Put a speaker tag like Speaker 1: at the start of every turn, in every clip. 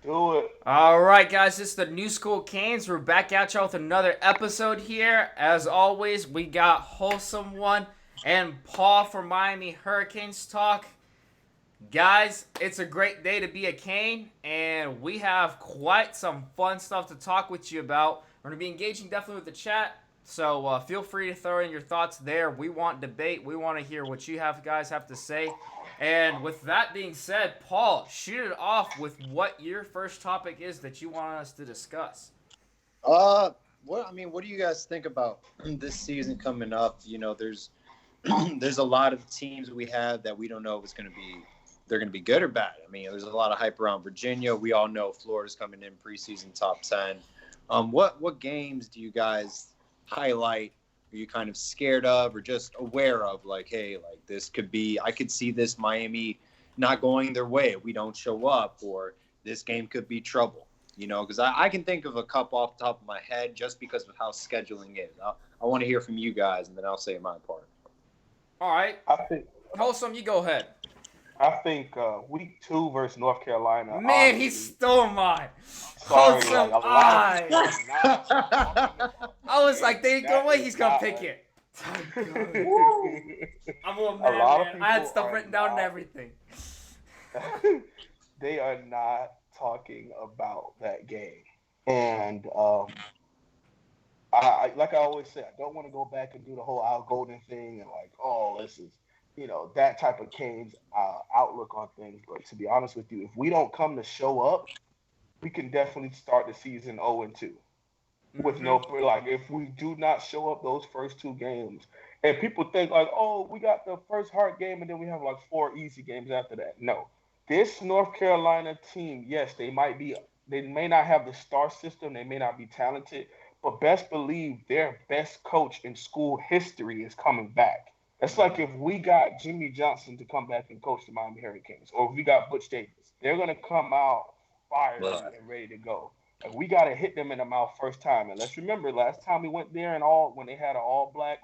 Speaker 1: Do it.
Speaker 2: All right, guys, this is the New School Canes. We're back at y'all with another episode here. As always, we got Wholesome One and Paul from Miami Hurricanes Talk. Guys, it's a great day to be a Cane, and we have quite some fun stuff to talk with you about. We're going to be engaging definitely with the chat, so feel free to throw in your thoughts there. We want debate. We want to hear what you guys have to say. And with that being said, Paul, shoot it off with what your first topic is that you want us to discuss.
Speaker 3: What do you guys think about this season coming up? There's there's a lot of teams we have that we don't know if they're going to be good or bad. I mean, there's a lot of hype around Virginia. We all know Florida's coming in preseason top 10. What games do you guys highlight? Are you kind of scared of or just aware of? Like, hey, like I could see this Miami not going their way if we don't show up, or this game could be trouble. Because I can think of a couple off the top of my head just because of how scheduling is. I want to hear from you guys, and then I'll say my part.
Speaker 2: All right.
Speaker 1: I think
Speaker 2: Wholesome, you go ahead.
Speaker 1: week 2 versus North Carolina.
Speaker 2: Man, he stole mine.
Speaker 1: Sorry,
Speaker 2: Wholesome,
Speaker 1: like, a lot of people are not talking about
Speaker 2: I was like, there you go.
Speaker 1: that
Speaker 2: Way
Speaker 1: is
Speaker 2: he's gonna
Speaker 1: not
Speaker 2: pick
Speaker 1: a-
Speaker 2: it. I'm a
Speaker 1: A
Speaker 2: man,
Speaker 1: lot of
Speaker 2: man. I had
Speaker 1: people
Speaker 2: stuff
Speaker 1: are
Speaker 2: written down and
Speaker 1: not-
Speaker 2: everything.
Speaker 1: They are not talking about that game, and I like I always say, I don't want to go back and do the whole Al Golden thing and like, oh, this is that type of Canes outlook on things. But to be honest with you, if we don't come to show up, we can definitely start the season 0-2 with no like if we do not show up those first 2 games. And people think like, oh, we got the first hard game and then we have like 4 easy games after that. No, this North Carolina team, yes, they may not have the star system, they may not be talented, but best believe their best coach in school history is coming back. It's like if we got Jimmy Johnson to come back and coach the Miami Hurricanes, or if we got Butch Davis, they're gonna come out fired
Speaker 3: Right.
Speaker 1: and ready to go. Like we gotta hit them in the mouth first time. And let's remember, last time we went there and when they had an all black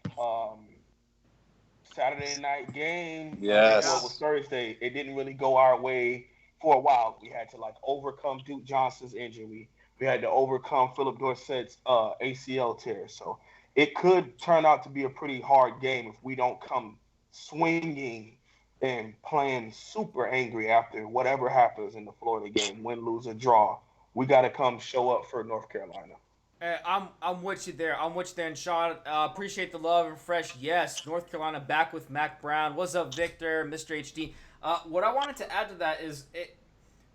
Speaker 1: Saturday night game. Well, it was
Speaker 3: Yes.
Speaker 1: Thursday. It didn't really go our way for a while. We had to like overcome Duke Johnson's injury. We had to overcome Philip Dorsett's ACL tear. So it could turn out to be a pretty hard game if we don't come swinging and playing super angry after whatever happens in the Florida game, win, lose, or draw. We got to come show up for North Carolina.
Speaker 2: I'm with you there. I'm with you there, and Sean. Appreciate the love and fresh. Yes, North Carolina back with Mac Brown. What's up, Victor, Mr. HD? What I wanted to add to that is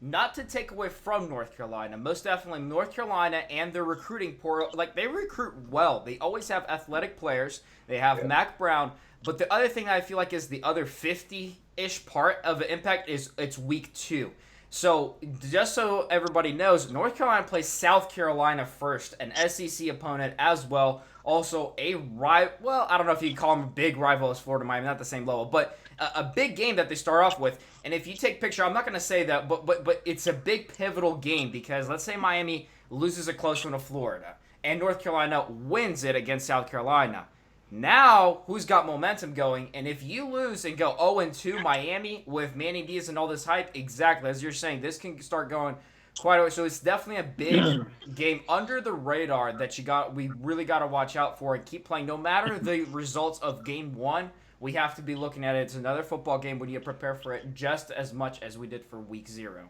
Speaker 2: not to take away from North Carolina. Most definitely, North Carolina and their recruiting portal, like they recruit well. They always have athletic players. They have Mac Brown. But the other thing I feel like is the other 50-ish part of the impact is it's week 2. So, just so everybody knows, North Carolina plays South Carolina first, an SEC opponent as well. Also, well, I don't know if you can call them a big rival as Florida Miami, not the same level, but a big game that they start off with. And if you take picture, I'm not going to say that, but it's a big pivotal game because let's say Miami loses a close one to Florida, and North Carolina wins it against South Carolina. Now, who's got momentum going? And if you lose and go 0-2 Miami with Manny Diaz and all this hype, exactly as you're saying, this can start going quite a way. So it's definitely a big game under the radar that we really got to watch out for and keep playing. No matter the results of game 1, we have to be looking at it. It's another football game. We need to prepare for it just as much as we did for week 0.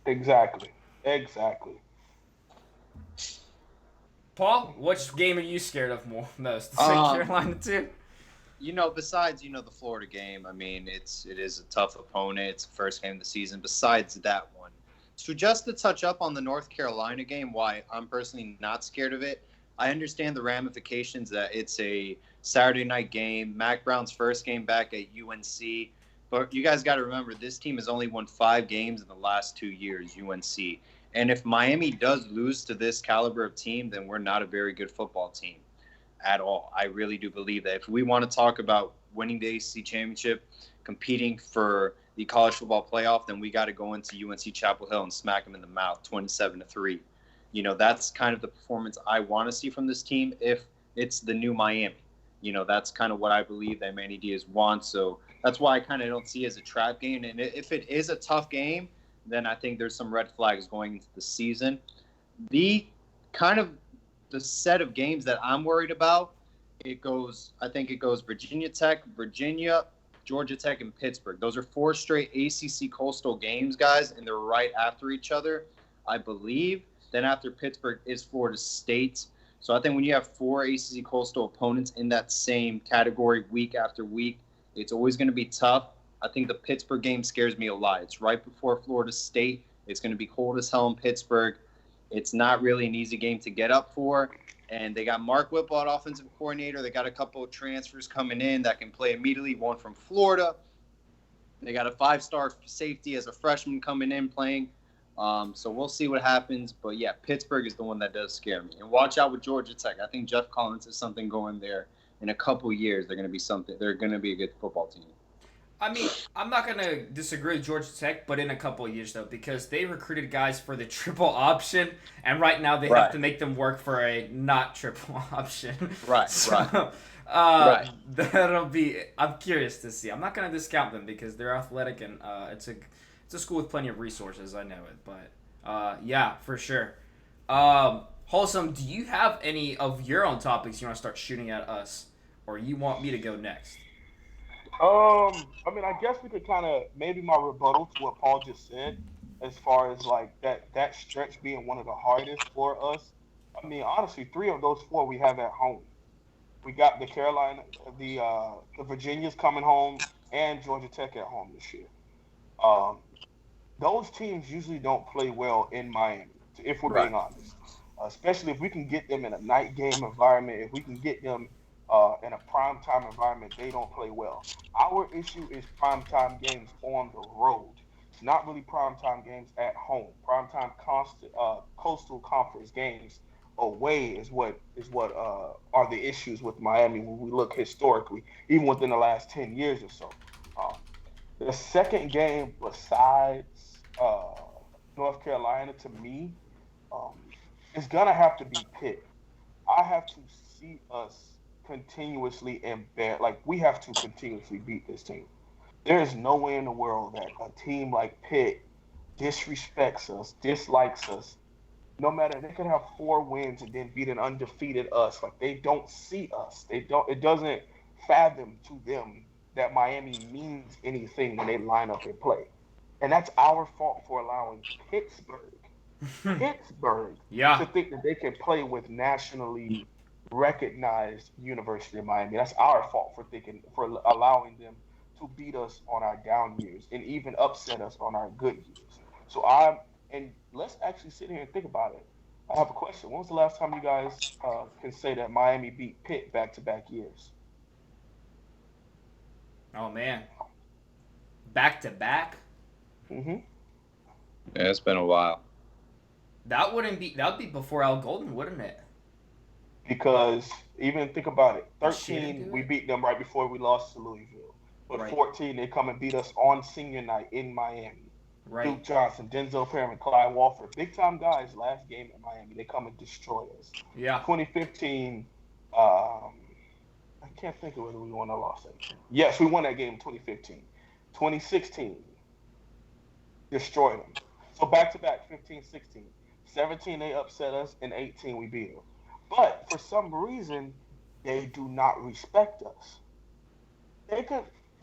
Speaker 1: Exactly.
Speaker 2: Paul, which game are you scared of most? South Carolina too?
Speaker 3: Besides, the Florida game, I mean, it is a tough opponent. It's the first game of the season. Besides that one. So just to touch up on the North Carolina game, why I'm personally not scared of it, I understand the ramifications that it's a Saturday night game, Mac Brown's first game back at UNC. But you guys got to remember, this team has only won 5 games in the last 2 years, UNC. And if Miami does lose to this caliber of team, then we're not a very good football team at all. I really do believe that. If we want to talk about winning the ACC championship, competing for the college football playoff, then we got to go into UNC Chapel Hill and smack them in the mouth 27-3. That's kind of the performance I want to see from this team if it's the new Miami. That's kind of what I believe that Manny Diaz wants. So that's why I kind of don't see it as a trap game. And if it is a tough game, then I think there's some red flags going into the season. The kind of the set of games that I'm worried about, I think it goes Virginia Tech, Virginia, Georgia Tech, and Pittsburgh. Those are 4 straight ACC Coastal games, guys, and they're right after each other, I believe. Then after Pittsburgh is Florida State. So I think when you have 4 ACC Coastal opponents in that same category week after week, it's always going to be tough. I think the Pittsburgh game scares me a lot. It's right before Florida State. It's going to be cold as hell in Pittsburgh. It's not really an easy game to get up for. And they got Mark Whipple at offensive coordinator. They got a couple of transfers coming in that can play immediately, one from Florida. They got a 5-star safety as a freshman coming in playing. So we'll see what happens. But, yeah, Pittsburgh is the one that does scare me. And watch out with Georgia Tech. I think Jeff Collins has something going there. In a couple years, they're going to be something. They're going to be a good football team.
Speaker 2: I mean, I'm not going to disagree with Georgia Tech, but in a couple of years, though, because they recruited guys for the triple option, and right now they have to make them work for a not triple option.
Speaker 3: Right,
Speaker 2: so, That'll be – I'm curious to see. I'm not going to discount them because they're athletic, and it's a school with plenty of resources. I know it. But, yeah, for sure. Wholesome, do you have any of your own topics you want to start shooting at us, or you want me to go next?
Speaker 1: I mean, I guess we could kind of maybe my rebuttal to what Paul just said, as far as like that stretch being one of the hardest for us. I mean, honestly, 3 of those 4 we have at home. We got the Carolina, the Virginias coming home, and Georgia Tech at home this year. Those teams usually don't play well in Miami, if we're being honest. Especially if we can get them in a night game environment, if we can get them in a primetime environment, they don't play well. Our issue is primetime games on the road. It's not really primetime games at home. Primetime Coastal Conference games away is what are the issues with Miami when we look historically, even within the last 10 years or so. The second game besides North Carolina, to me, is going to have to be Pitt. I have to see us continuously we have to continuously beat this team. There is no way in the world that a team like Pitt disrespects us, dislikes us. No matter, they could have 4 wins and then beat an undefeated us. Like, they don't see us. It doesn't fathom to them that Miami means anything when they line up and play. And that's our fault for allowing Pittsburgh to think that they can play with nationally recognized University of Miami. That's our fault for allowing them to beat us on our down years and even upset us on our good years. And let's actually sit here and think about it. I have a question. When was the last time you guys can say that Miami beat Pitt back-to-back years?
Speaker 2: Oh, man. Back-to-back?
Speaker 1: Mm-hmm.
Speaker 3: Yeah, it's been a while.
Speaker 2: That would be before Al Golden, wouldn't it?
Speaker 1: Because even think about it. 13, we beat them right before we lost to Louisville. But 14, they come and beat us on senior night in Miami.
Speaker 2: Right.
Speaker 1: Duke Johnson, Denzel Perryman, Clyde Walford, big-time guys last game at Miami. They come and destroy us.
Speaker 2: Yeah.
Speaker 1: 2015, I can't think of whether we won or lost that game. Yes, we won that game in 2015. 2016, destroyed them. So back-to-back, 15, 16. 17, they upset us, and 18, we beat them. But for some reason, they do not respect us.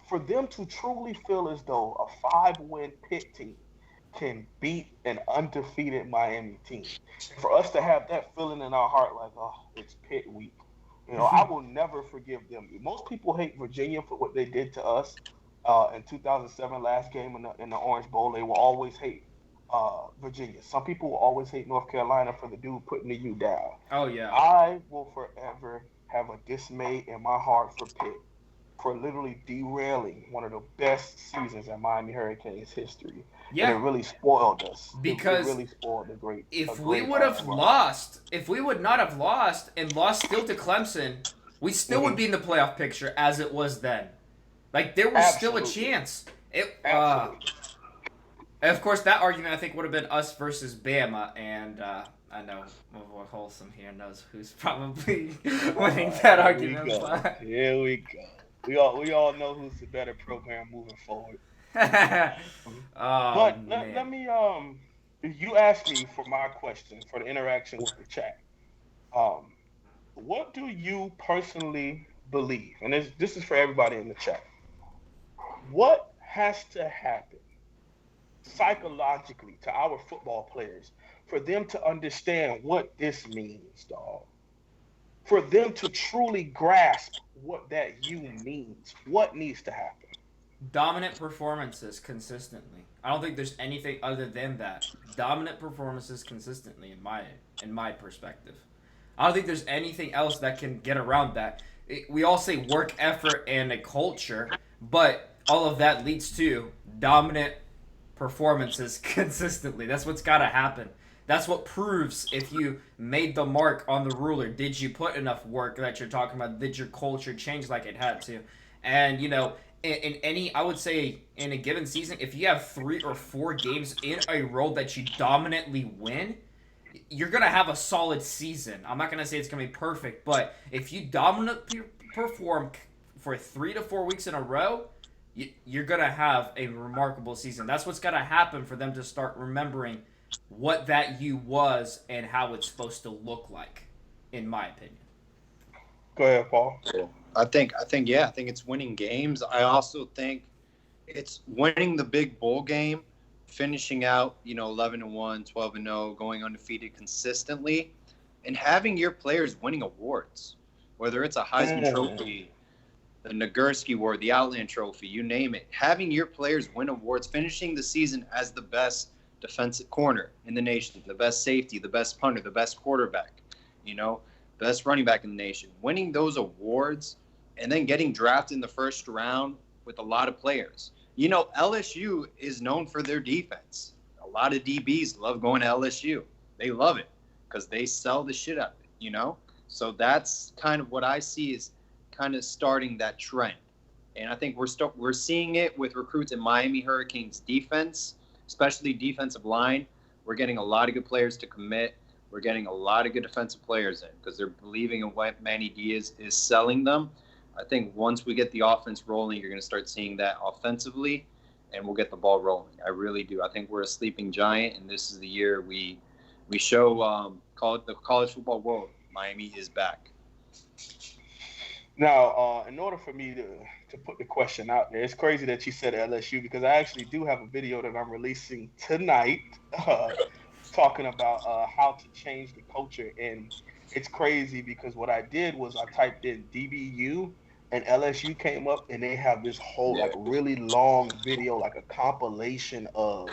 Speaker 1: For them to truly feel as though a 5-win Pitt team can beat an undefeated Miami team. For us to have that feeling in our heart like, oh, it's Pitt week. I will never forgive them. Most people hate Virginia for what they did to us in 2007, last game in the Orange Bowl. They will always hate Virginia. Some people will always hate North Carolina for the dude putting the U down.
Speaker 2: Oh, yeah.
Speaker 1: I will forever have a dismay in my heart for Pitt for literally derailing one of the best seasons in Miami Hurricanes history.
Speaker 2: Yeah.
Speaker 1: And it really spoiled us.
Speaker 2: Because
Speaker 1: it really spoiled the great.
Speaker 2: If we would not have lost and lost still to Clemson, we still would be in the playoff picture as it was then. Like, there was still a chance. Of course, that argument, I think, would have been us versus Bama, and I know Wholesome here knows who's probably winning that argument.
Speaker 1: Here we go. We all know who's the better program moving forward.
Speaker 2: Oh
Speaker 1: But let
Speaker 2: man.
Speaker 1: me you asked me for my question for the interaction with the chat. Um, what do you personally believe? And this is for everybody in the chat. What has to happen psychologically to our football players for them to understand what this means, dog? For them to truly grasp what that you means, what needs to happen?
Speaker 2: Dominant performances consistently. I don't think there's anything other than that. Dominant performances consistently in my perspective. I don't think there's anything else that can get around that. We all say work effort and a culture, but all of that leads to dominant performances consistently. That's what's got to happen. That's what proves if you made the mark on the ruler. Did you put enough work that you're talking about? Did your culture change like it had to? And, in any, I would say, in a given season, if you have 3 or 4 games in a row that you dominantly win, you're going to have a solid season. I'm not going to say it's going to be perfect, but if you dominantly perform for 3 to 4 weeks in a row, you're going to have a remarkable season. That's what's got to happen for them to start remembering what that you was and how it's supposed to look like, in my opinion.
Speaker 1: Go ahead, Paul.
Speaker 3: I think it's winning games. I also think it's winning the big bowl game, finishing out, 11-1, 12-0, going undefeated consistently, and having your players winning awards, whether it's a Heisman Trophy, the Nagurski Award, the Outland Trophy, you name it. Having your players win awards, finishing the season as the best defensive corner in the nation, the best safety, the best punter, the best quarterback, best running back in the nation. Winning those awards and then getting drafted in the first round with a lot of players. LSU is known for their defense. A lot of DBs love going to LSU. They love it because they sell the shit out of it, So that's kind of what I see is kind of starting that trend. And I think we're seeing it with recruits in Miami Hurricanes defense, especially defensive line. We're getting a lot of good players to commit. We're getting a lot of good defensive players in because they're believing in what Manny Diaz is selling them. I think once we get the offense rolling, you're going to start seeing that offensively, and we'll get the ball rolling. I really do. I think we're a sleeping giant, and this is the year we show the college football world Miami is back.
Speaker 1: Now, in order for me to put the question out there, it's crazy that you said LSU because I actually do have a video that I'm releasing tonight talking about how to change the culture. And it's crazy because what I did was I typed in DBU and LSU came up, and they have this whole really long video, like a compilation of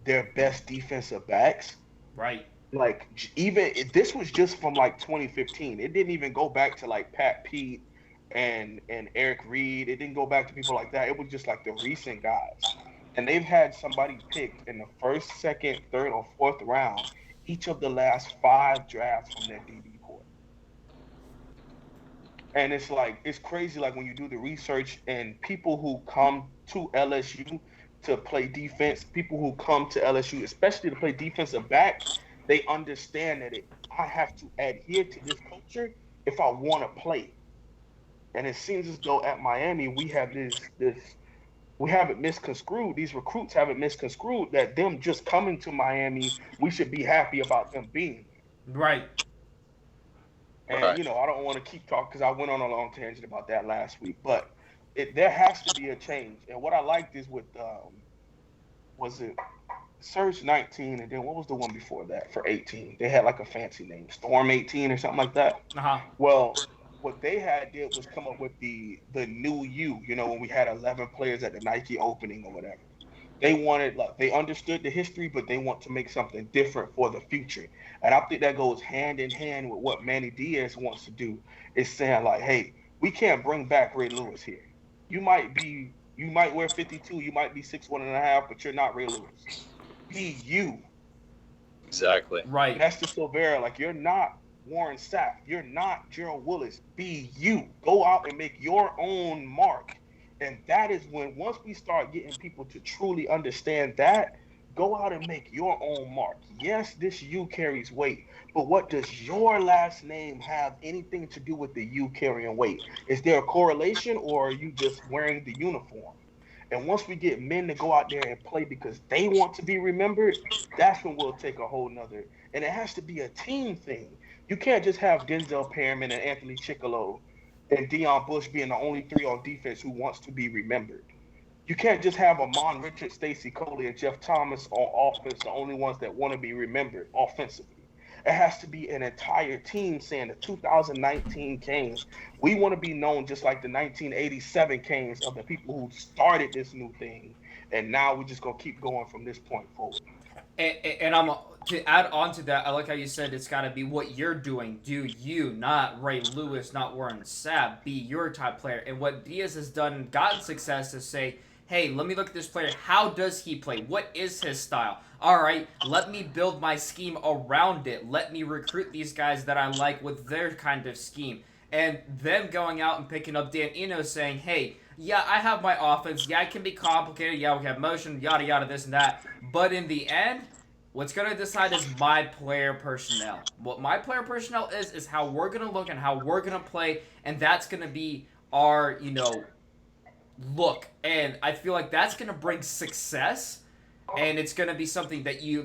Speaker 1: their best defensive backs.
Speaker 2: Right.
Speaker 1: Like even this was just from like 2015. It didn't even go back to like Pat Pete and Eric Reed. It didn't go back to people like that. It was just like the recent guys. And they've had somebody picked in the first, second, third, or fourth round each of the last 5 drafts from their DB court. And it's crazy like when you do the research and people who come to LSU to play defense, people who come to LSU, especially to play defensive back, they understand that I have to adhere to this culture if I want to play. And it seems as though at Miami we have this we haven't misconstrued. These recruits haven't misconstrued that them just coming to Miami, we should be happy about them being there.
Speaker 2: Right.
Speaker 1: And I don't want to keep talking because I went on a long tangent about that last week. But there has to be a change. And what I liked is with was it Surge 19, and then what was the one before that for 18? They had like a fancy name, Storm 18 or something like that. Well, what they did was come up with the new you. When we had 11 players at the Nike opening or whatever. They understood the history, but they want to make something different for the future. And I think that goes hand in hand with what Manny Diaz wants to do. Is saying like, hey, we can't bring back Ray Lewis here. You might wear 52, you might be 6'1.5", but you're not Ray Lewis. Be you.
Speaker 3: Exactly.
Speaker 2: Right.
Speaker 1: That's the Silvera. Like, you're not Warren Sapp. You're not Gerald Willis. Be you. Go out and make your own mark. And that is when, once we start getting people to truly understand that, Go out and make your own mark. Yes, this U carries weight, but what does your last name have anything to do with the U carrying weight? Is there a correlation, or are you just wearing the uniform? And once we get men to go out there and play because they want to be remembered, that's when we'll take a whole nother. And it has to be a team thing. You can't just have Denzel Perriman and Anthony Chickalo and Deion Bush being the only three on defense who wants to be remembered. You can't just have Amon Richards, Stacey Coley, and Jeff Thomas on offense, the only ones that want to be remembered offensively. It has to be an entire team saying the 2019 Canes, we want to be known just like the 1987 Canes of the people who started this new thing. And now we're just going to keep going from this point forward.
Speaker 2: And I'm to add on to that. I like how you said it's got to be what you're doing. Do you, not Ray Lewis, not Warren Sapp, be your type player. And what Diaz has done and gotten success is say, hey, let me look at this player. How does he play? What is his style? All right, let me build my scheme around it. Let me recruit these guys that I like with their kind of scheme. And them going out and picking up Dan Eno saying, hey, yeah, I have my offense. Yeah, it can be complicated. Yeah, we have motion, yada, yada, this and that. But in the end, what's going to decide is my player personnel. What my player personnel is how we're going to look and how we're going to play. And that's going to be our, look. And I feel like that's going to bring success. And it's going to be something that you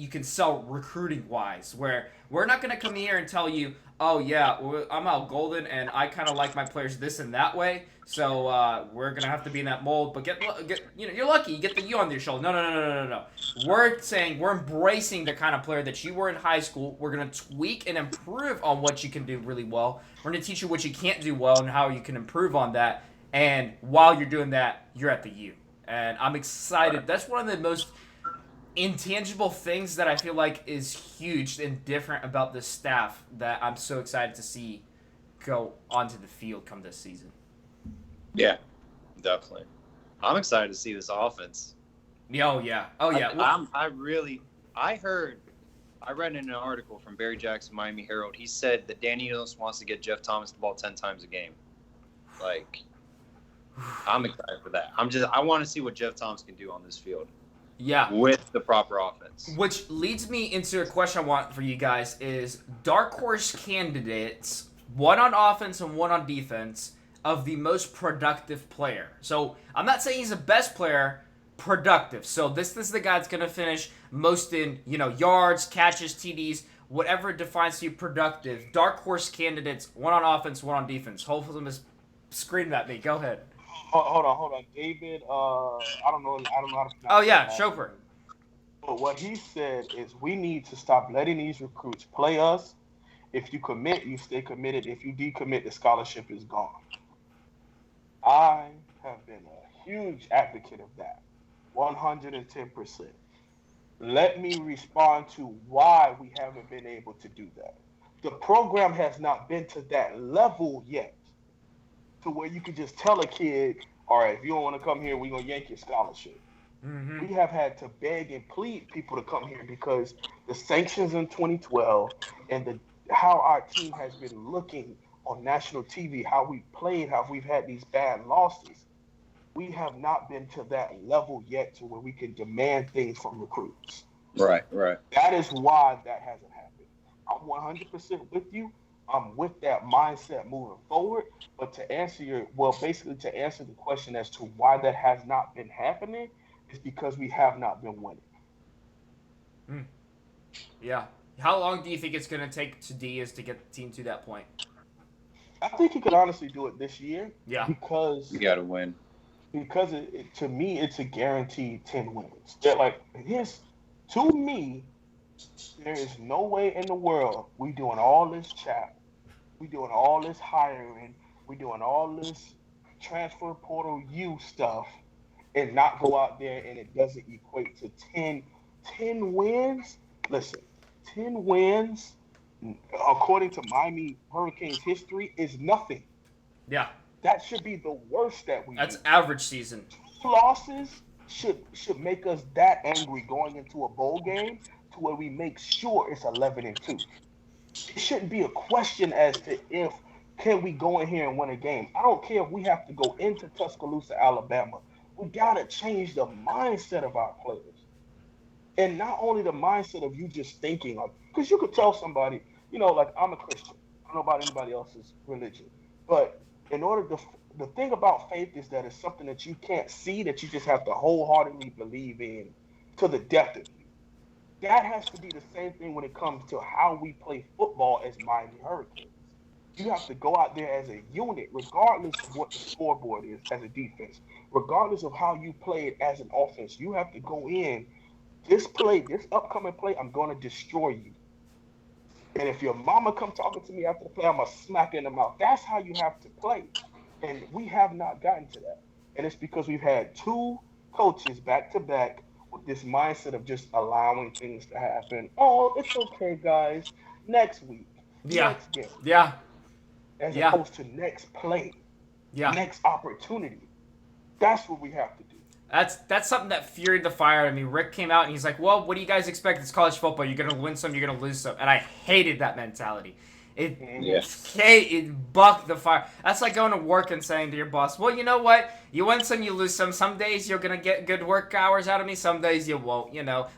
Speaker 2: can sell recruiting wise, where we're not going to come here and tell you, oh yeah, I'm Al Golden and I kind of like my players this and that way, so we're going to have to be in that mold. But you're lucky you get the U on your shoulder. No. We're saying we're embracing the kind of player that you were in high school. We're going to tweak and improve on what you can do really well. We're going to teach you what you can't do well and how you can improve on that. And while you're doing that, you're at the U. And I'm excited. That's one of the most intangible things that I feel like is huge and different about this staff that I'm so excited to see go onto the field come this season.
Speaker 3: Yeah, definitely. I'm excited to see this offense.
Speaker 2: Oh, yeah.
Speaker 3: I read in an article from Barry Jackson, Miami Herald. He said that Danny Enos wants to get Jeff Thomas the ball 10 times a game. I'm excited for that. I want to see what Jeff Thomas can do on this field.
Speaker 2: Yeah.
Speaker 3: With the proper offense.
Speaker 2: Which leads me into a question I want for you guys is dark horse candidates, one on offense and one on defense, of the most productive player. So I'm not saying he's the best player, productive. So this is the guy that's going to finish most in, yards, catches, TDs, whatever defines you productive. Dark horse candidates, one on offense, one on defense. Hopefully I'm just screaming at me. Go ahead.
Speaker 1: Hold on. David, I don't know how to pronounce
Speaker 2: Oh, yeah, Chopper.
Speaker 1: But what he said is we need to stop letting these recruits play us. If you commit, you stay committed. If you decommit, the scholarship is gone. I have been a huge advocate of that, 110%. Let me respond to why we haven't been able to do that. The program has not been to that level yet, to where you could just tell a kid, all right, if you don't want to come here, we're going to yank your scholarship.
Speaker 2: Mm-hmm.
Speaker 1: We have had to beg and plead people to come here because the sanctions in 2012 and how our team has been looking on national TV, how we played, how we've had these bad losses. We have not been to that level yet to where we can demand things from recruits.
Speaker 3: Right.
Speaker 1: That is why that hasn't happened. I'm 100% with you. I'm with that mindset moving forward. But to answer the question as to why that has not been happening is because we have not been winning.
Speaker 2: Yeah. How long do you think it's going to take to Diaz to get the team to that point?
Speaker 1: I think he could honestly do it this year.
Speaker 2: Yeah.
Speaker 1: Because
Speaker 3: you got to win.
Speaker 1: Because to me, it's a guaranteed 10 wins. To me, there is no way in the world we doing all this chat, we doing all this hiring, we doing all this transfer portal U stuff, and not go out there and it doesn't equate to 10 wins. Listen, 10 wins, according to Miami Hurricanes history, is nothing.
Speaker 2: Yeah.
Speaker 1: That should be the worst that we
Speaker 2: That's
Speaker 1: do.
Speaker 2: Average season.
Speaker 1: 2 losses should make us that angry going into a bowl game to where we make sure it's 11-2. It shouldn't be a question as to if can we go in here and win a game. I don't care if we have to go into Tuscaloosa, Alabama. We got to change the mindset of our players. And not only the mindset of you just thinking, like, because you could tell somebody, like I'm a Christian. I don't know about anybody else's religion, but in order to, the thing about faith is that it's something that you can't see, that you just have to wholeheartedly believe in to the depth of you. That has to be the same thing when it comes to how we play football as Miami Hurricanes. You have to go out there as a unit, regardless of what the scoreboard is as a defense, regardless of how you play it as an offense. You have to go in, this play, this upcoming play, I'm going to destroy you. And if your mama come talking to me after the play, I'm going to smack her in the mouth. That's how you have to play. And we have not gotten to that. And it's because we've had two coaches back to back with this mindset of just allowing things to happen. Oh, it's okay, guys. Next week,
Speaker 2: Yeah.
Speaker 1: next game.
Speaker 2: Yeah.
Speaker 1: As
Speaker 2: Yeah.
Speaker 1: opposed to next play,
Speaker 2: Yeah.
Speaker 1: next opportunity. That's what we have to do.
Speaker 2: That's something that fueled the fire in me. Rick came out and he's like, well, what do you guys expect? It's college football. You're going to win some, you're going to lose some. And I hated that mentality. It bucked the fire. That's like going to work and saying to your boss, well, you know what? You win some, you lose some. Some days you're going to get good work hours out of me. Some days you won't,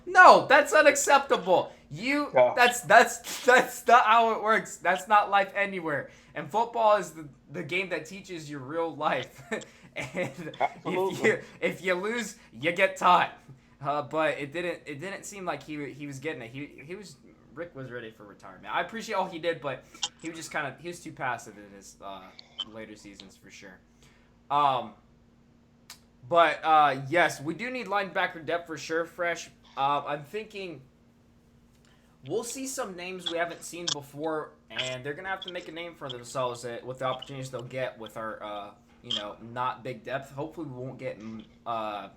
Speaker 2: No, that's unacceptable. That's not how it works. That's not life anywhere. And football is the game that teaches you real life. And if you lose, you get taught. But it didn't seem like he was getting it. Rick was ready for retirement. I appreciate all he did, but he was just he was too passive in his later seasons for sure. But yes, we do need linebacker depth for sure. Fresh. I'm thinking we'll see some names we haven't seen before, and they're gonna have to make a name for themselves with the opportunities they'll get with our not big depth. Hopefully, we won't get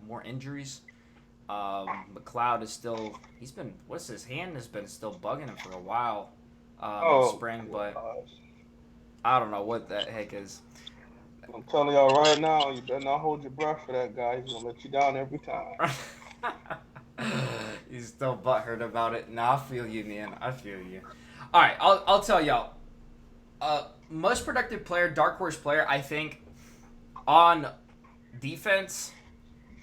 Speaker 2: more injuries. McLeod is still. His hand has been still bugging him for a while. In spring, but I don't know what that heck is.
Speaker 1: I'm telling y'all right now, you better not hold your breath for that guy. He's gonna let you down every time.
Speaker 2: He's still butthurt about it. Nah, I feel you, man. I feel you. All right, I'll tell y'all. Most productive player, dark horse player, I think, on defense.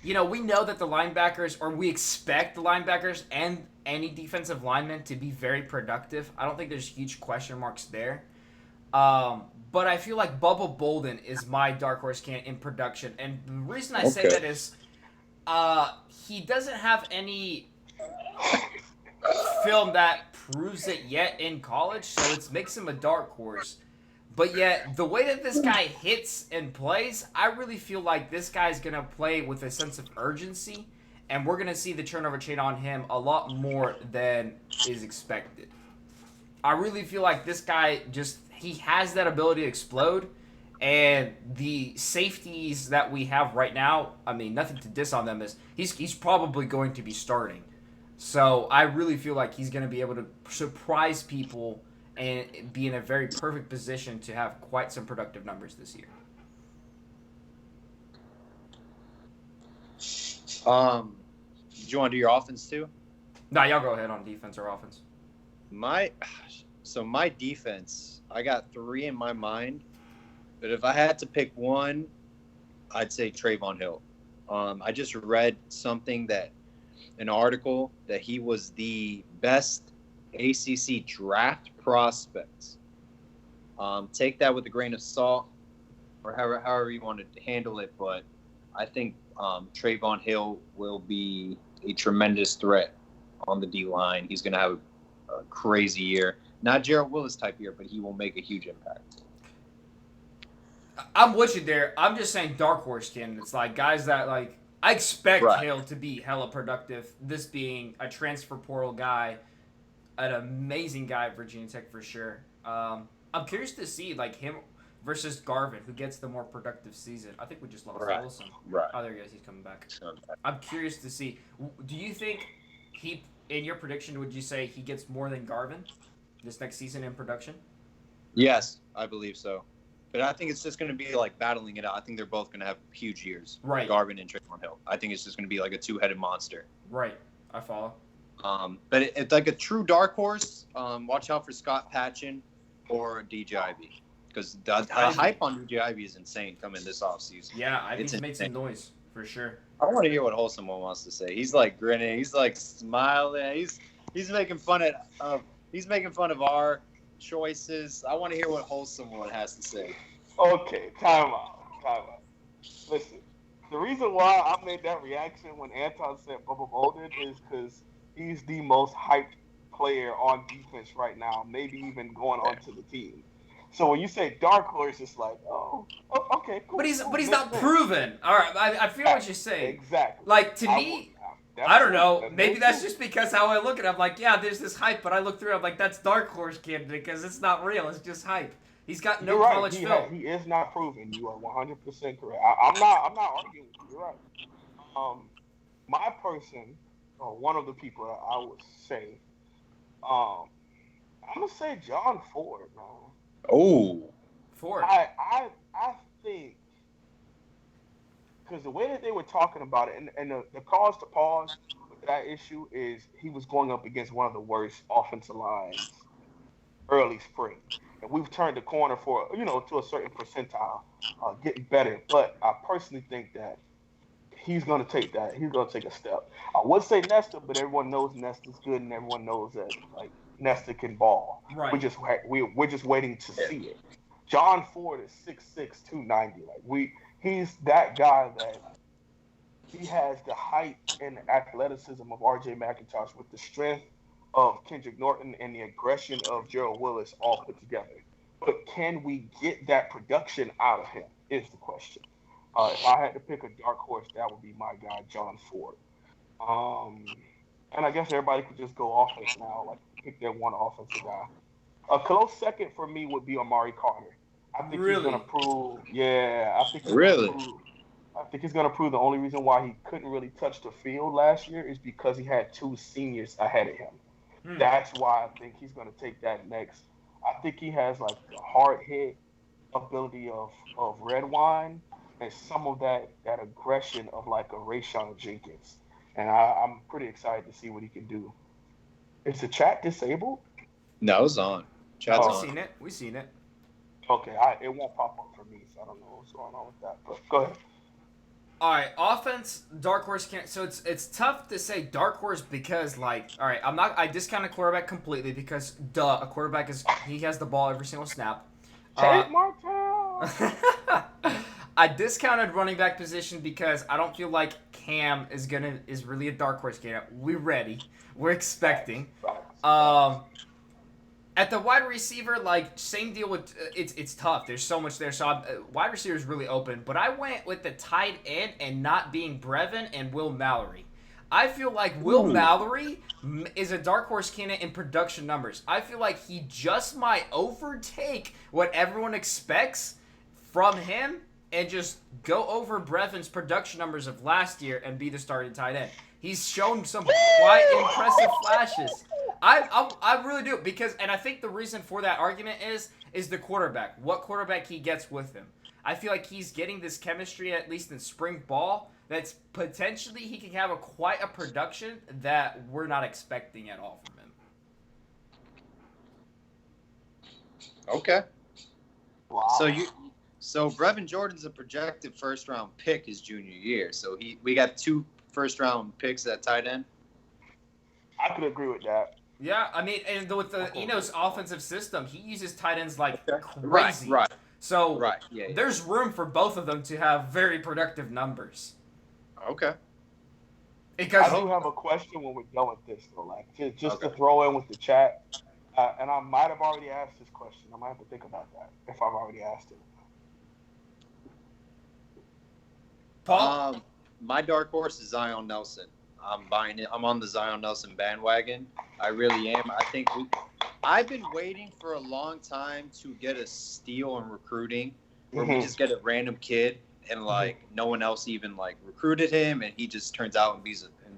Speaker 2: We know that the linebackers, or we expect the linebackers and any defensive lineman to be very productive. I don't think there's huge question marks there. But I feel like Bubba Bolden is my dark horse candidate in production. And the reason I say that is he doesn't have any film that proves it yet in college, so it makes him a dark horse. But yet, the way that this guy hits and plays, I really feel like this guy's going to play with a sense of urgency, and we're going to see the turnover chain on him a lot more than is expected. I really feel like this guy he has that ability to explode, and the safeties that we have right now, I mean, nothing to diss on them, is he's probably going to be starting. So I really feel like he's going to be able to surprise people and be in a very perfect position to have quite some productive numbers this year.
Speaker 3: Do you want to do your offense too?
Speaker 2: No, y'all go ahead on defense or offense.
Speaker 3: My defense, I got 3 in my mind, but if I had to pick one, I'd say Trayvon Hill. I just read an article that he was the best ACC draft prospects. Take that with a grain of salt, or however you want to handle it. But I think Trayvon Hill will be a tremendous threat on the D line. He's going to have a crazy year, not Gerald Willis type year, but he will make a huge impact.
Speaker 2: I'm with you there. I'm just saying dark horse candidates, like guys that I expect Hill to be hella productive. This being a transfer portal guy. An amazing guy at Virginia Tech for sure. I'm curious to see him versus Garvin, who gets the more productive season. I think we just lost Wilson.
Speaker 3: Right.
Speaker 2: Oh, there he goes. He's coming back. I'm curious to see. Do you think in your prediction, would you say he gets more than Garvin this next season in production?
Speaker 3: Yes, I believe so. But I think it's just going to be battling it out. I think they're both going to have huge years.
Speaker 2: Right.
Speaker 3: Garvin and Trayvon Hill. I think it's just going to be like a two-headed monster.
Speaker 2: Right. I follow.
Speaker 3: But it's like a true dark horse. Watch out for Scott Patchin or DJ Ivey, because the hype on DJ Ivey is insane coming this offseason.
Speaker 2: Yeah, I think he made some noise For sure.
Speaker 3: I want to hear what Wholesome One wants to say. He's like grinning. He's like smiling. He's making fun of our choices. I want to hear what Wholesome One has to say.
Speaker 1: Okay, time out. Listen, the reason why I made that reaction when Anton said Bubba Bolden is because he's the most hyped player on defense right now, maybe even going onto the team. So when you say dark horse, it's like, okay, cool.
Speaker 2: But he's
Speaker 1: cool,
Speaker 2: not
Speaker 1: sense.
Speaker 2: proven. All right, I feel what you're saying.
Speaker 1: Exactly.
Speaker 2: Like to me, I don't know. Maybe that's just because how I look at it. I'm like, yeah, there's this hype, but I look through it, I'm like, that's dark horse candidate because it's not real. It's just hype. He's got no college film.
Speaker 1: He is not proven. You are 100% correct. I'm not arguing with you. You're right. My person, or one of the people that I would say, I'm gonna say John Ford, man.
Speaker 3: Oh,
Speaker 2: Ford.
Speaker 1: I think because the way that they were talking about it, and the cause to pause with that issue is he was going up against one of the worst offensive lines early spring. And we've turned the corner for, to a certain percentile, getting better. But I personally think that he's going to take that. He's going to take a step. I would say Nesta, but everyone knows Nesta's good, and everyone knows that Nesta can ball.
Speaker 2: Right.
Speaker 1: We're just waiting to see it. John Ford is 6'6", 290. He's that guy that he has the height and the athleticism of R.J. McIntosh with the strength of Kendrick Norton and the aggression of Gerald Willis all put together. But can we get that production out of him is the question. If I had to pick a dark horse, that would be my guy, John Ford. And I guess everybody could just go offense now, pick their one offensive guy. A close second for me would be Amari Carter. I think he's going to prove. Yeah, I think he's going to prove the only reason why he couldn't really touch the field last year is because he had two seniors ahead of him. That's why I think he's going to take that next. I think he has the hard hit ability of red wine and some of that aggression of a Rayshon Jenkins. And I'm pretty excited to see what he can do. Is the chat disabled?
Speaker 3: No, it's on. Chat's on.
Speaker 2: We've seen it.
Speaker 1: Okay, it won't pop up for me, so I don't know what's going on with that. But go ahead.
Speaker 2: All right, offense, dark horse can't. So it's tough to say dark horse because all right, I discount a quarterback completely because a quarterback he has the ball every single snap.
Speaker 1: Tate Martell.
Speaker 2: I discounted running back position because I don't feel like Cam is really a dark horse candidate. We're ready. We're expecting. At the wide receiver, same deal with it's tough. There's so much there. So wide receiver is really open. But I went with the tight end and not being Brevin and Will Mallory. I feel like Will Mallory is a dark horse candidate in production numbers. I feel like he just might overtake what everyone expects from him and just go over Brevin's production numbers of last year and be the starting tight end. He's shown some quite impressive flashes. I really do and I think the reason for that argument is the quarterback. What quarterback he gets with him. I feel like he's getting this chemistry at least in spring ball that's potentially he can have quite a production that we're not expecting at all from him.
Speaker 3: Okay.
Speaker 1: Wow.
Speaker 3: So Brevin Jordan's a projected first round pick his junior year. So we got 2 first round picks at tight end.
Speaker 1: I could agree with that.
Speaker 2: Yeah, I mean, and with the Eno's offensive system, he uses tight ends crazy.
Speaker 3: Right.
Speaker 2: So
Speaker 3: Yeah.
Speaker 2: There's room for both of them to have very productive numbers.
Speaker 3: Okay.
Speaker 1: Because I do have a question when we're done with this, though. Just to throw in with the chat, and I might have already asked this question. I might have to think about that if I've already asked it.
Speaker 2: Paul?
Speaker 3: My dark horse is Zion Nelson. I'm buying it. I'm on the Zion Nelson bandwagon. I really am. I think I've been waiting for a long time to get a steal in recruiting where we just get a random kid and no one else even recruited him and he just turns out and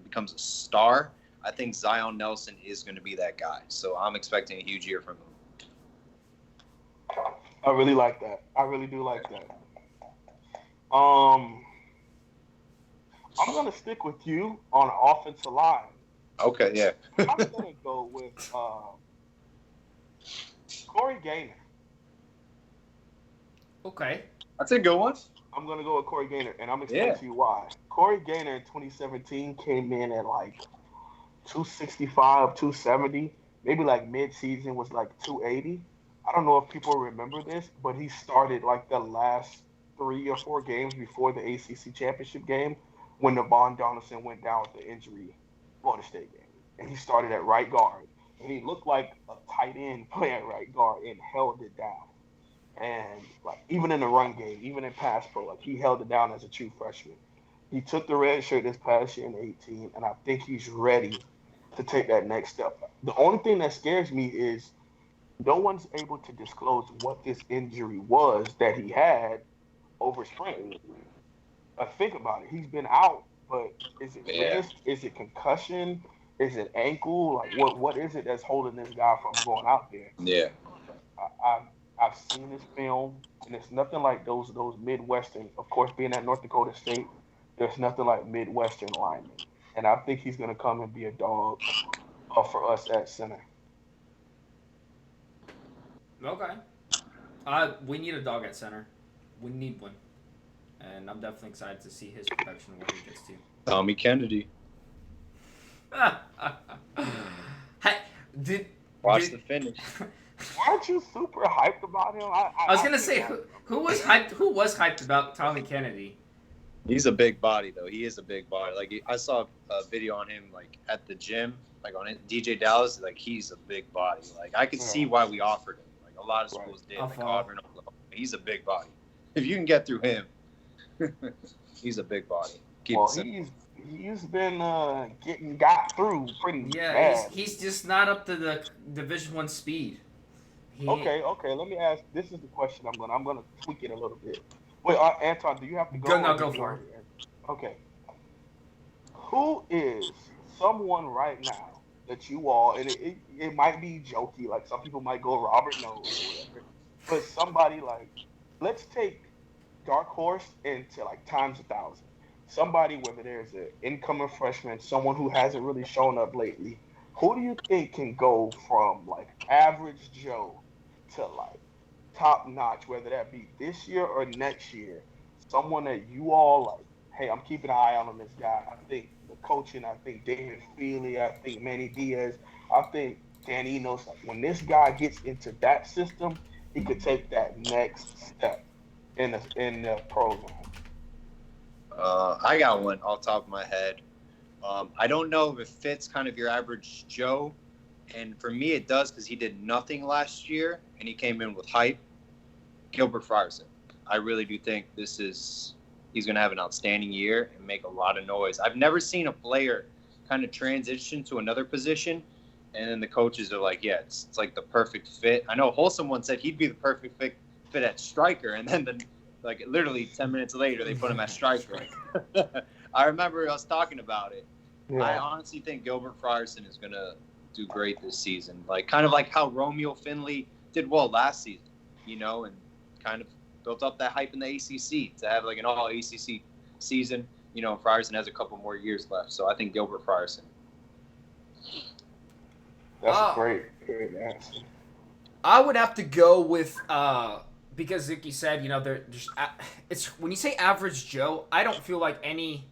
Speaker 3: becomes a star. I think Zion Nelson is going to be that guy. So I'm expecting a huge year from him.
Speaker 1: I really like that. I really do like that. I'm going to stick with you on the offensive line.
Speaker 3: Okay, yeah.
Speaker 1: I'm going to go with Corey Gaynor.
Speaker 2: Okay.
Speaker 3: That's a good one.
Speaker 1: I'm gonna go with Corey Gaynor, and I'm explaining to you why. Corey Gaynor in 2017 came in at like 265, 270, maybe like mid-season was like 280. I don't know if people remember this, but he started like the last 3 or 4 games before the ACC championship game when Devon Donaldson went down with the injury, Florida State game, and he started at right guard, and he looked like a tight end playing right guard and held it down. And like even in the run game, even in pass pro, like he held it down as a true freshman. He took the red shirt this past year in 18, and I think he's ready to take that next step. The only thing that scares me is no one's able to disclose what this injury was that he had over spring. Think about it. He's been out, but is it wrist? Is it concussion? Is it ankle? Like what is it that's holding this guy from going out there?
Speaker 3: Yeah.
Speaker 1: I, I've seen this film, and it's nothing like those Midwestern. Of course, being at North Dakota State, there's nothing like Midwestern linemen, and I think he's going to come and be a dog for us at center.
Speaker 2: Okay. We need a dog at center. We need one, and I'm definitely excited to see his production where he gets to.
Speaker 3: Tommy Kennedy.
Speaker 2: Hey,
Speaker 3: Watch the finish.
Speaker 1: Aren't you super hyped about him?
Speaker 2: I was gonna say who was hyped? Who was hyped about Tommy Kennedy?
Speaker 3: He's a big body though. He is a big body. Like I saw a video on him like at the gym, like on it, DJ Dallas. Like he's a big body. Like I could see why we offered him. Like a lot of schools did. Like Auburn, Oklahoma. He's a big body. If you can get through him, he's a big body.
Speaker 1: He's been got through pretty bad.
Speaker 2: He's just not up to the Division I speed.
Speaker 1: Okay. Let me ask. This is the question I'm gonna tweak it a little bit. Wait, Anton, do you have to go?
Speaker 2: No, go for it.
Speaker 1: Okay. Who is someone right now that you all, and it might be jokey, like some people might go Robert Knowles or whatever, but somebody like, let's take Dark Horse into like times 1,000. Somebody, whether there's an incoming freshman, someone who hasn't really shown up lately, who do you think can go from like average Joe to like top notch, whether that be this year or next year? Someone that you all like, hey, I'm keeping an eye on this guy. I think the coaching, I think David Feely, I think Manny Diaz, I think Dan Enos, like when this guy gets into that system, he could take that next step in the program.
Speaker 3: I got one off the top of my head. I don't know if it fits kind of your average Joe, and for me it does because he did nothing last year and he came in with hype. Gilbert Frierson. I really do think he's going to have an outstanding year and make a lot of noise. I've never seen a player kind of transition to another position, and then the coaches are like, yeah, it's like the perfect fit. I know Wholesome once said he'd be the perfect fit at striker, and then like literally 10 minutes later, they put him at striker. I remember us talking about it. Yeah. I honestly think Gilbert Frierson is going to do great this season. Like kind of like how Romeo Finley did well last season, and kind of built up that hype in the ACC to have like an all ACC season. Frierson has a couple more years left. So I think Gilbert Frierson.
Speaker 1: That's great answer.
Speaker 2: I would have to go with because Zicky said, they're just it's when you say average Joe, I don't feel like any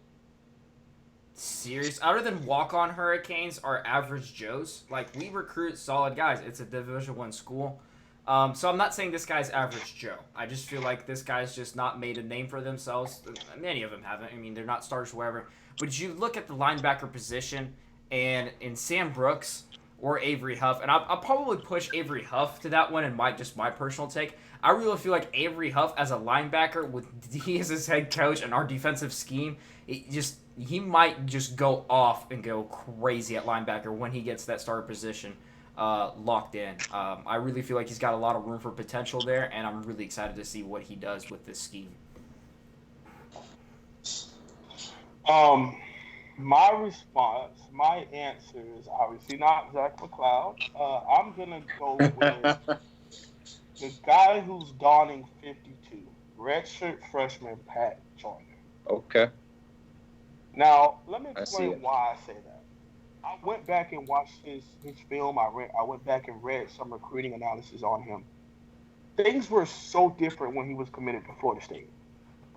Speaker 2: serious other than walk-on Hurricanes are average Joes. Like we recruit solid guys. It's a Division I school. So I'm not saying this guy's average Joe. I just feel like this guy's just not made a name for themselves. Many of them haven't. I mean, they're not stars or whatever. But you look at the linebacker position, and in Sam Brooks or Avery Huff, and I'll probably push Avery Huff to that one in my personal take. I really feel like Avery Huff as a linebacker with he as his head coach and our defensive scheme, he might just go off and go crazy at linebacker when he gets that starter position locked in. I really feel like he's got a lot of room for potential there, and I'm really excited to see what he does with this scheme.
Speaker 1: My response, my answer is obviously not Zach McLeod. I'm gonna go with the guy who's donning 52, redshirt freshman Pat Joyner.
Speaker 3: Okay.
Speaker 1: Now let me explain why I say that. I went back and watched his film. I went back and read some recruiting analysis on him. Things were so different when he was committed to Florida State.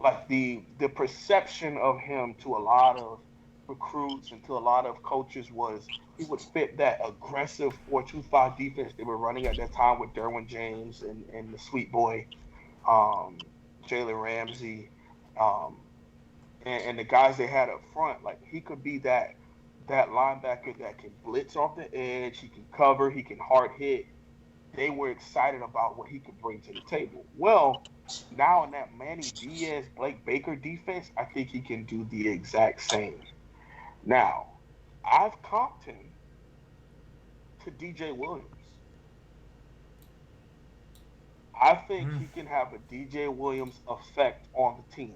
Speaker 1: like the perception of him to a lot of recruits and to a lot of coaches was he would fit that aggressive 4-2-5 defense they were running at that time with Derwin James and the sweet boy, um, Jalen Ramsey, um, and the guys they had up front. Like he could be that linebacker that can blitz off the edge, he can cover, he can hard hit. They were excited about what he could bring to the table. Well, now in that Manny Diaz, Blake Baker defense, I think he can do the exact same. Now, I've comped him to DJ Williams. I think he can have a DJ Williams effect on the team.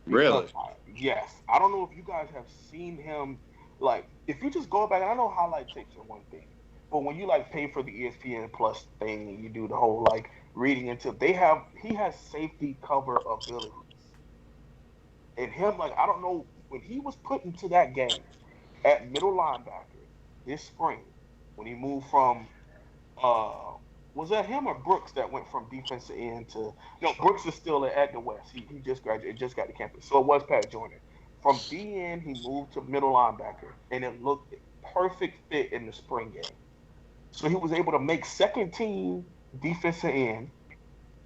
Speaker 3: Really?
Speaker 1: Because, yes. I don't know if you guys have seen him. Like, if you just go back, and I know highlight tapes are one thing, but when you like pay for the ESPN Plus thing and you do the whole like reading into, he has safety cover abilities, and him like I don't know when he was put into that game at middle linebacker this spring when he moved from was that him or Brooks that went from defensive end to no Brooks is still at the West. He just graduated, just got to campus. So it was Pat Joyner. From DN he moved to middle linebacker and it looked perfect fit in the spring game. So he was able to make second team defensive end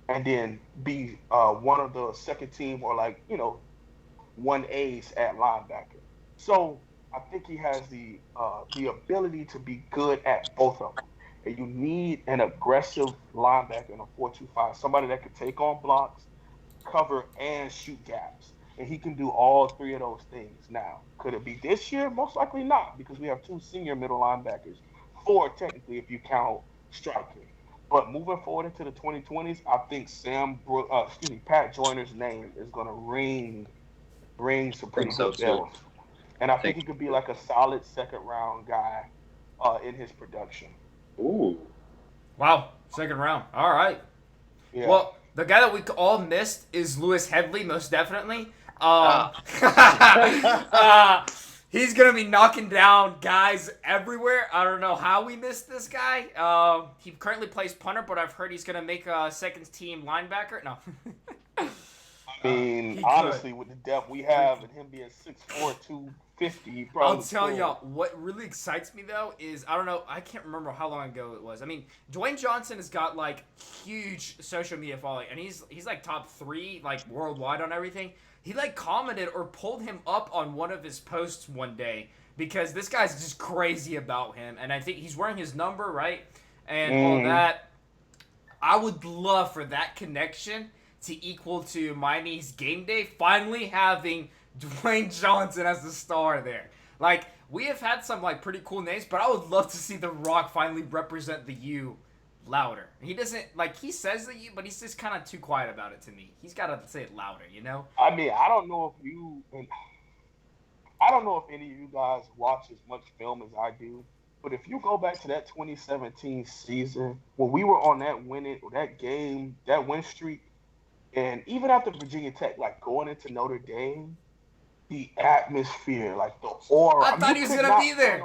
Speaker 1: and then be one of the second team or like, 1As at linebacker. So I think he has the ability to be good at both of them. And you need an aggressive linebacker in a 4-2-5, somebody that can take on blocks, cover, and shoot gaps. And he can do all three of those things. Now, could it be this year? Most likely not, because we have two senior middle linebackers. Four, technically, if you count striking. But moving forward into the 2020s, I think Pat Joyner's name is going to ring some pretty good bells. And I think he could be like a solid second-round guy in his production.
Speaker 3: Ooh.
Speaker 2: Wow, second round. All right.
Speaker 1: Yeah.
Speaker 2: Well, the guy that we all missed is Lewis Headley, most definitely. He's going to be knocking down guys everywhere. I don't know how we missed this guy. He currently plays punter, but I've heard he's going to make a second-team linebacker. No.
Speaker 1: I mean, honestly, with the depth we have and him being 6'4", 250,
Speaker 2: I'll tell y'all, what really excites me, though, is, I don't know, I can't remember how long ago it was. I mean, Dwayne Johnson has got, like, huge social media following, and he's like, top 3, like, worldwide on everything. He, like, commented or pulled him up on one of his posts one day because this guy's just crazy about him, and I think he's wearing his number, right, and all that. I would love for that connection to equal to Miami's game day, finally having Dwayne Johnson as the star there. Like, we have had some, like, pretty cool names, but I would love to see The Rock finally represent the U louder. He doesn't, like, he says the U, but he's just kind of too quiet about it to me. He's got to say it louder, you know?
Speaker 1: I mean, I don't know if any of you guys watch as much film as I do, but if you go back to that 2017 season, when we were on that win streak, and even after Virginia Tech, like going into Notre Dame, the atmosphere, like the aura.
Speaker 2: I thought he was going to be there.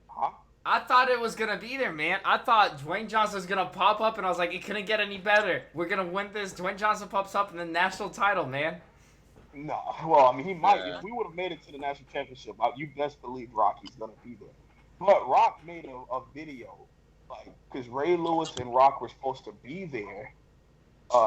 Speaker 1: Huh?
Speaker 2: I thought it was going to be there, man. I thought Dwayne Johnson was going to pop up, and I was like, it couldn't get any better. We're going to win this. Dwayne Johnson pops up in the national title, man.
Speaker 1: No. Well, I mean, he might. If we would have made it to the national championship, you best believe Rocky's going to be there. But Rock made a video, like, because Ray Lewis and Rock were supposed to be there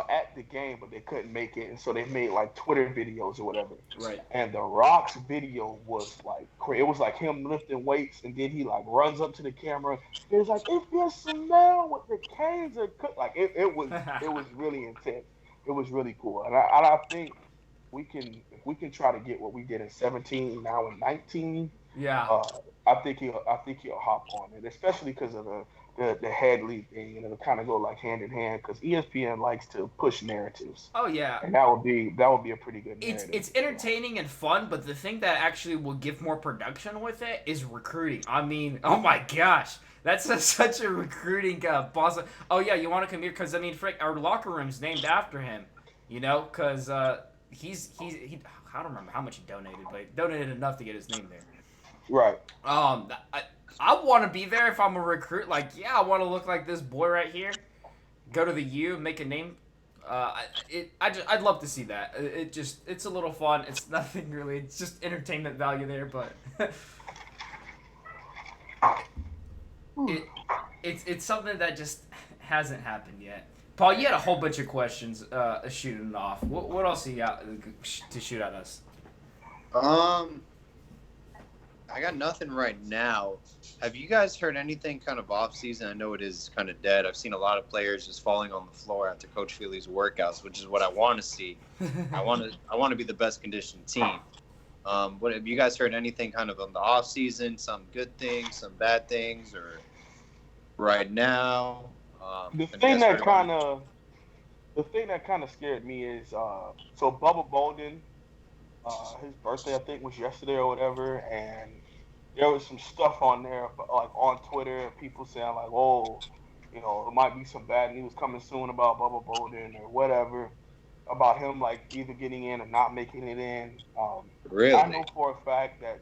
Speaker 1: at the game, but they couldn't make it, and so they made like Twitter videos or whatever.
Speaker 2: Right.
Speaker 1: And the Rock's video was like, it was like him lifting weights, and then he like runs up to the camera. It was like, if you smell what the Canes are cooking, like it was really intense. It was really cool, and I think if we can try to get what we did in 17 now in 19.
Speaker 2: Yeah.
Speaker 1: I think he'll hop on it, especially because of the Headley thing, and it'll kind of go like hand in hand because ESPN likes to push narratives.
Speaker 2: Oh yeah,
Speaker 1: and that would be a pretty good narrative.
Speaker 2: It's entertaining and fun, but the thing that actually will give more production with it is recruiting. I mean, oh my gosh, that's such a recruiting boss. Oh yeah, you want to come here because I mean, frick, our locker room's named after him. You know, because he's I don't remember how much he donated, but he donated enough to get his name there.
Speaker 1: Right.
Speaker 2: I want to be there if I'm a recruit. Like, yeah, I want to look like this boy right here. Go to the U, make a name I'd love to see that. It's a little fun. It's nothing really. It's just entertainment value there, but it it's something that just hasn't happened yet. Paul, you had a whole bunch of questions shooting off. What else you got to shoot at us?
Speaker 3: I got nothing right now. Have you guys heard anything kind of off season? I know it is kind of dead. I've seen a lot of players just falling on the floor after Coach Feely's workouts, which is what I want to see. I want to be the best conditioned team. What have you guys heard anything kind of on the off season? Some good things, some bad things, or right now?
Speaker 1: The thing that kind of scared me is so Bubba Bolden. His birthday, I think, was yesterday or whatever, and there was some stuff on there, like on Twitter, people saying like, "Oh, you know, there might be some bad news coming soon about Bubba Bolden or whatever, about him like either getting in or not making it in."
Speaker 3: Really?
Speaker 1: I know for a fact that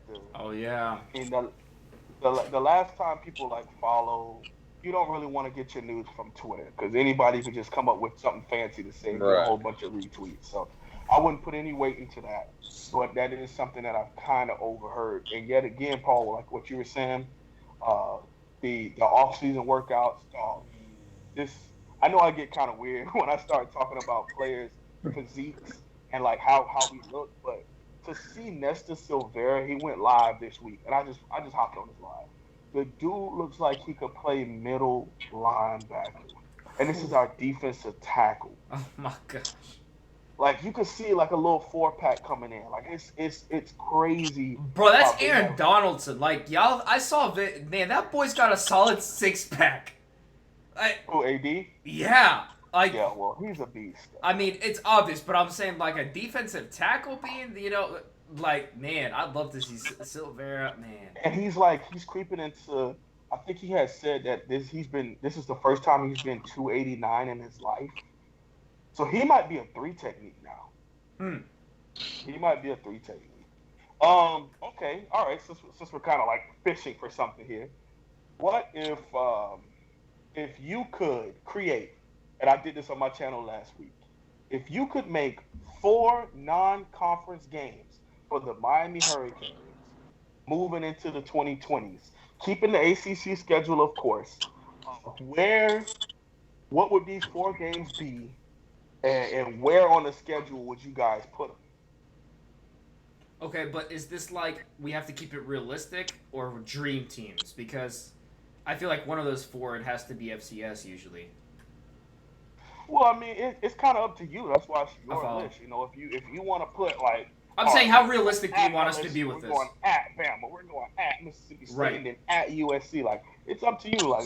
Speaker 1: the last time people like follow, you don't really want to get your news from Twitter because anybody could just come up with something fancy to say and get a whole bunch of retweets. So I wouldn't put any weight into that, but that is something that I've kind of overheard. And yet again, Paul, like what you were saying, the off-season workouts. I know I get kind of weird when I start talking about players' physiques and like how we look, but to see Nesta Silvera, he went live this week, and I just hopped on his live. The dude looks like he could play middle linebacker, and this is our defensive tackle.
Speaker 2: Oh my gosh.
Speaker 1: Like you could see like a little 4-pack coming in. Like it's crazy.
Speaker 2: Bro, that's Aaron Donaldson. Like y'all, I saw man, that boy's got a solid 6-pack.
Speaker 1: Who, AD?
Speaker 2: Yeah. Like,
Speaker 1: yeah, well, he's a beast.
Speaker 2: I mean, it's obvious, but I'm saying like a defensive tackle being, you know, like, man, I'd love to see Silvera, man.
Speaker 1: And he's creeping into. I think he has said that this is the first time he's been 289 in his life. So he might be a 3 technique now. He might be a 3 technique. Okay, all right. Since we're kind of like fishing for something here, what if you could create, and I did this on my channel last week, if you could make 4 non-conference games for the Miami Hurricanes moving into the 2020s, keeping the ACC schedule, of course, what would these 4 games be? And where on the schedule would you guys put them?
Speaker 2: Okay, but is this like we have to keep it realistic or dream teams? Because I feel like one of those 4, it has to be FCS usually.
Speaker 1: Well, I mean, it's kind of up to you. That's why it's your list. You know, if you want to put like.
Speaker 2: I'm saying, how realistic do you want us to be with this?
Speaker 1: We're going at Bama, we're going at Mississippi State,
Speaker 2: right,
Speaker 1: and then at USC. Like, it's up to you. Like,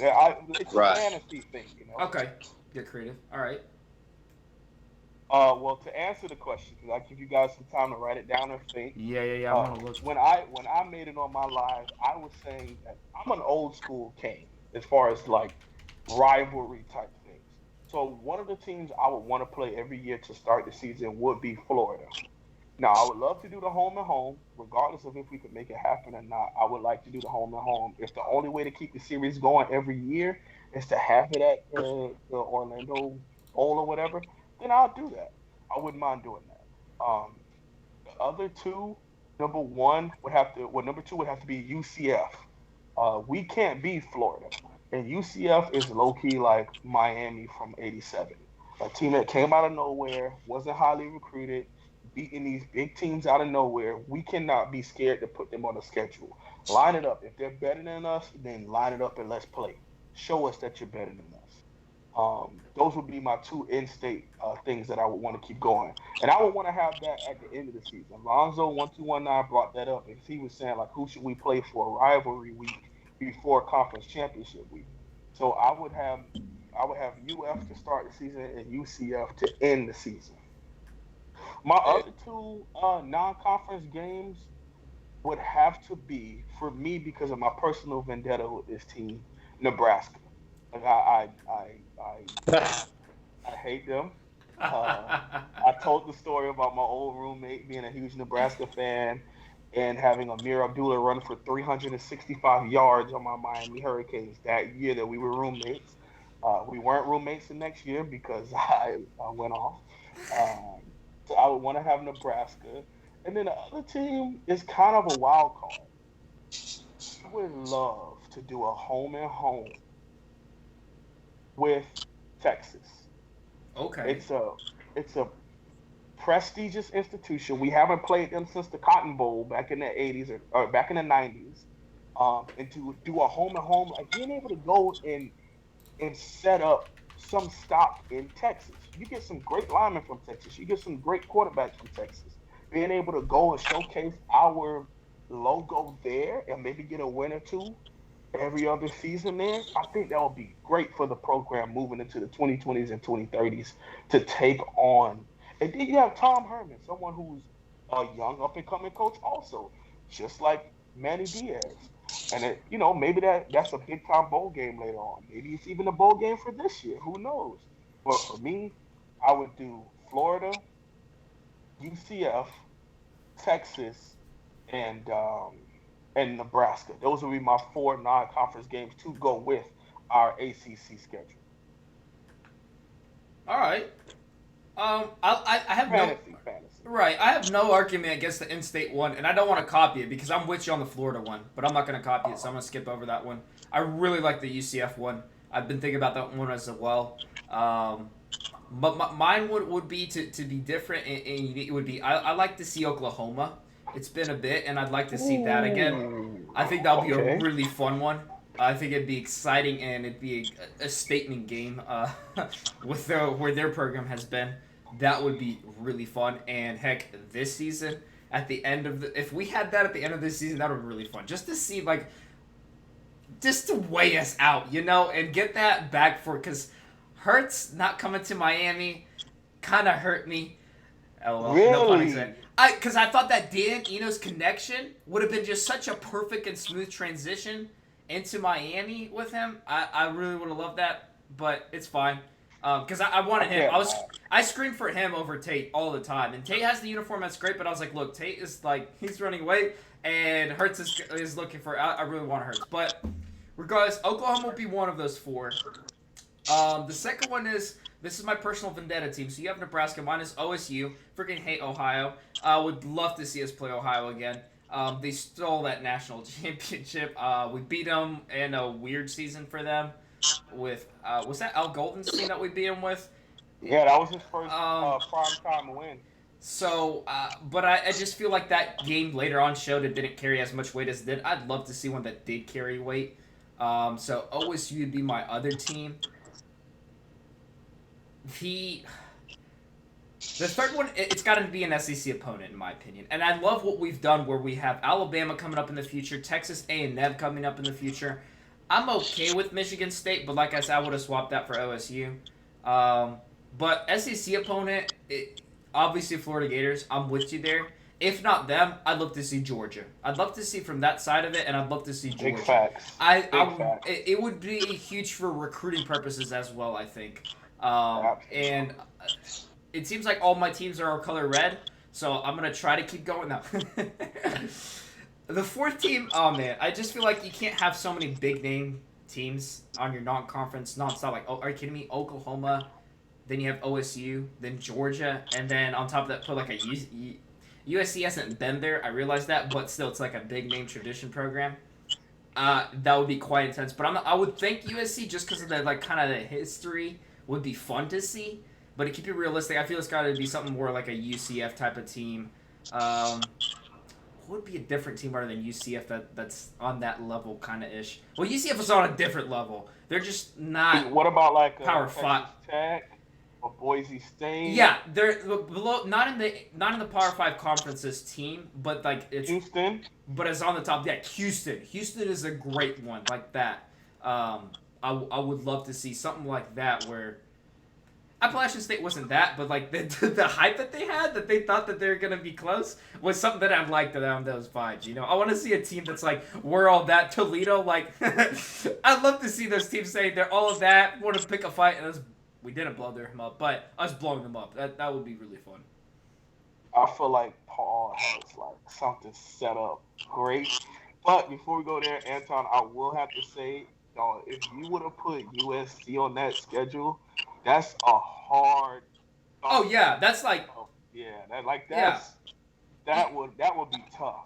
Speaker 1: it's a fantasy thing, you know.
Speaker 2: Okay, get creative. All right.
Speaker 1: Well, to answer the question, because I give you guys some time to write it down and think.
Speaker 2: Yeah. I'm gonna look.
Speaker 1: When I made it on my live, I was saying that I'm an old school Cane as far as like rivalry type things. So one of the teams I would want to play every year to start the season would be Florida. Now, I would love to do the home and home, regardless of if we could make it happen or not. I would like to do the home and home. If the only way to keep the series going every year is to have it at the Orlando Bowl or whatever, then I'll do that. I wouldn't mind doing that. The other 2, number 2 would have to be UCF. We can't beat Florida, and UCF is low key like Miami from '87, a team that came out of nowhere, wasn't highly recruited, beating these big teams out of nowhere. We cannot be scared to put them on the schedule. Line it up. If they're better than us, then line it up and let's play. Show us that you're better than us. Those would be my 2 in-state things that I would want to keep going. And I would want to have that at the end of the season. Lonzo1219 brought that up, and he was saying, like, who should we play for rivalry week before conference championship week? So I would have UF to start the season and UCF to end the season. My other 2 non-conference games would have to be, for me, because of my personal vendetta with this team, Nebraska. Like I hate them. I told the story about my old roommate being a huge Nebraska fan and having Amir Abdullah run for 365 yards on my Miami Hurricanes that year that we were roommates. We weren't roommates the next year because I went off. Um, so I would want to have Nebraska. And then the other team is kind of a wild card. I would love to do a home and home with Texas.
Speaker 2: Okay.
Speaker 1: It's a prestigious institution. We haven't played them since the Cotton Bowl back in the 80s or back in the 90s. And to do a home and home, like being able to go and set up some stock in Texas. You get some great linemen from Texas. You get some great quarterbacks from Texas. Being able to go and showcase our logo there and maybe get a win or two every other season there, I think that would be great for the program moving into the 2020s and 2030s to take on. And then you have Tom Herman, someone who's a young up and coming coach, also, just like Manny Diaz. And maybe that's a big time bowl game later on. Maybe it's even a bowl game for this year. Who knows? But for me, I would do Florida, UCF, Texas, and and Nebraska. Those would be my four non-conference games to go with our ACC schedule.
Speaker 2: All right. I have no
Speaker 1: Fantasy.
Speaker 2: right. I have no argument against the in-state one, and I don't want to copy it because I'm with you on the Florida one, but I'm not going to copy it, so I'm going to skip over that one. I really like the UCF one. I've been thinking about that one as well. But mine would be to be different, and it would be I like to see Oklahoma. It's been a bit, and I'd like to see that again.
Speaker 1: Ooh,
Speaker 2: I think that would be a
Speaker 1: okay.
Speaker 2: really fun one. I think it'd be exciting and it'd be a statement game with where their program has been. That would be really fun. And heck, this season, at the end of if we had that at the end of this season, that would be really fun. Just to see, like, just to weigh us out, and get that back because Hurts not coming to Miami kind of hurt me. LOL, no pun
Speaker 1: Really?
Speaker 2: intended. Because I thought that Dan Eno's connection would have been just such a perfect and smooth transition into Miami with him. I really would have loved that, but it's fine. Because I wanted him.
Speaker 1: Yeah.
Speaker 2: I screamed for him over Tate all the time. And Tate has the uniform, that's great, but I was like, look, Tate is like, he's running away, and Hurts is looking for, I really want Hurts. But regardless, Oklahoma will be one of those four. The second one is, this is my personal vendetta team. So you have Nebraska, mine is OSU. Freaking hate Ohio. I would love to see us play Ohio again. They stole that national championship. We beat them in a weird season for them. With was that Al Golden's team that we beat them with?
Speaker 1: Yeah, that was his first
Speaker 2: Um,
Speaker 1: prime time win.
Speaker 2: so, but I just feel like that game later on showed it didn't carry as much weight as it did. I'd love to see one that did carry weight. So OSU would be my other team. The third one, it's got to be an SEC opponent in my opinion, and I love what we've done where we have Alabama coming up in the future, Texas A&M coming up in the future. I'm okay with Michigan State, but like I said, I would have swapped that for OSU. But SEC opponent, obviously Florida Gators. I'm with you there. If not them, I'd love to see Georgia. I'd love to see from that side of it, and I'd love to see Georgia.
Speaker 1: Big facts. Big facts.
Speaker 2: It would be huge for recruiting purposes as well, I think. And it seems like all my teams are color red, so I'm gonna try to keep going now. The fourth team, oh man, I just feel like you can't have so many big name teams on your non-conference nonstop. Like, oh, are you kidding me? Oklahoma, then you have OSU, then Georgia, and then on top of that, put like a USC hasn't been there. I realize that, but still, it's like a big name tradition program. That would be quite intense. But I would think USC just because of the like kind of the history would be fun to see. But to keep it realistic, I feel it's got to be something more like a UCF type of team. What would be a different team other than UCF that's on that level kind of ish? Well, UCF is on a different level. They're just not
Speaker 1: What about like
Speaker 2: Power
Speaker 1: Texas
Speaker 2: 5.
Speaker 1: Tech or Boise State?
Speaker 2: Yeah, they're below, not in the Power 5 conferences team, but like it's
Speaker 1: Houston.
Speaker 2: but it's on the top. Yeah, Houston. Houston is a great one like that. I would love to see something like that where Appalachian State wasn't that, but like the hype that they had, that they thought that they were gonna be close, was something that I liked around those vibes. I want to see a team that's like, we're all that. Toledo, like, I'd love to see those teams say they're all of that, want to pick a fight, and we didn't blow them up, but us blowing them up, that would be really fun.
Speaker 1: I feel like Paul has like something set up great But before we go there, Anton, I will have to say, if you would have put USC on that schedule, that's a hard.
Speaker 2: Oh
Speaker 1: Thought
Speaker 2: yeah, that's like
Speaker 1: yeah,
Speaker 2: yeah.
Speaker 1: that would be tough.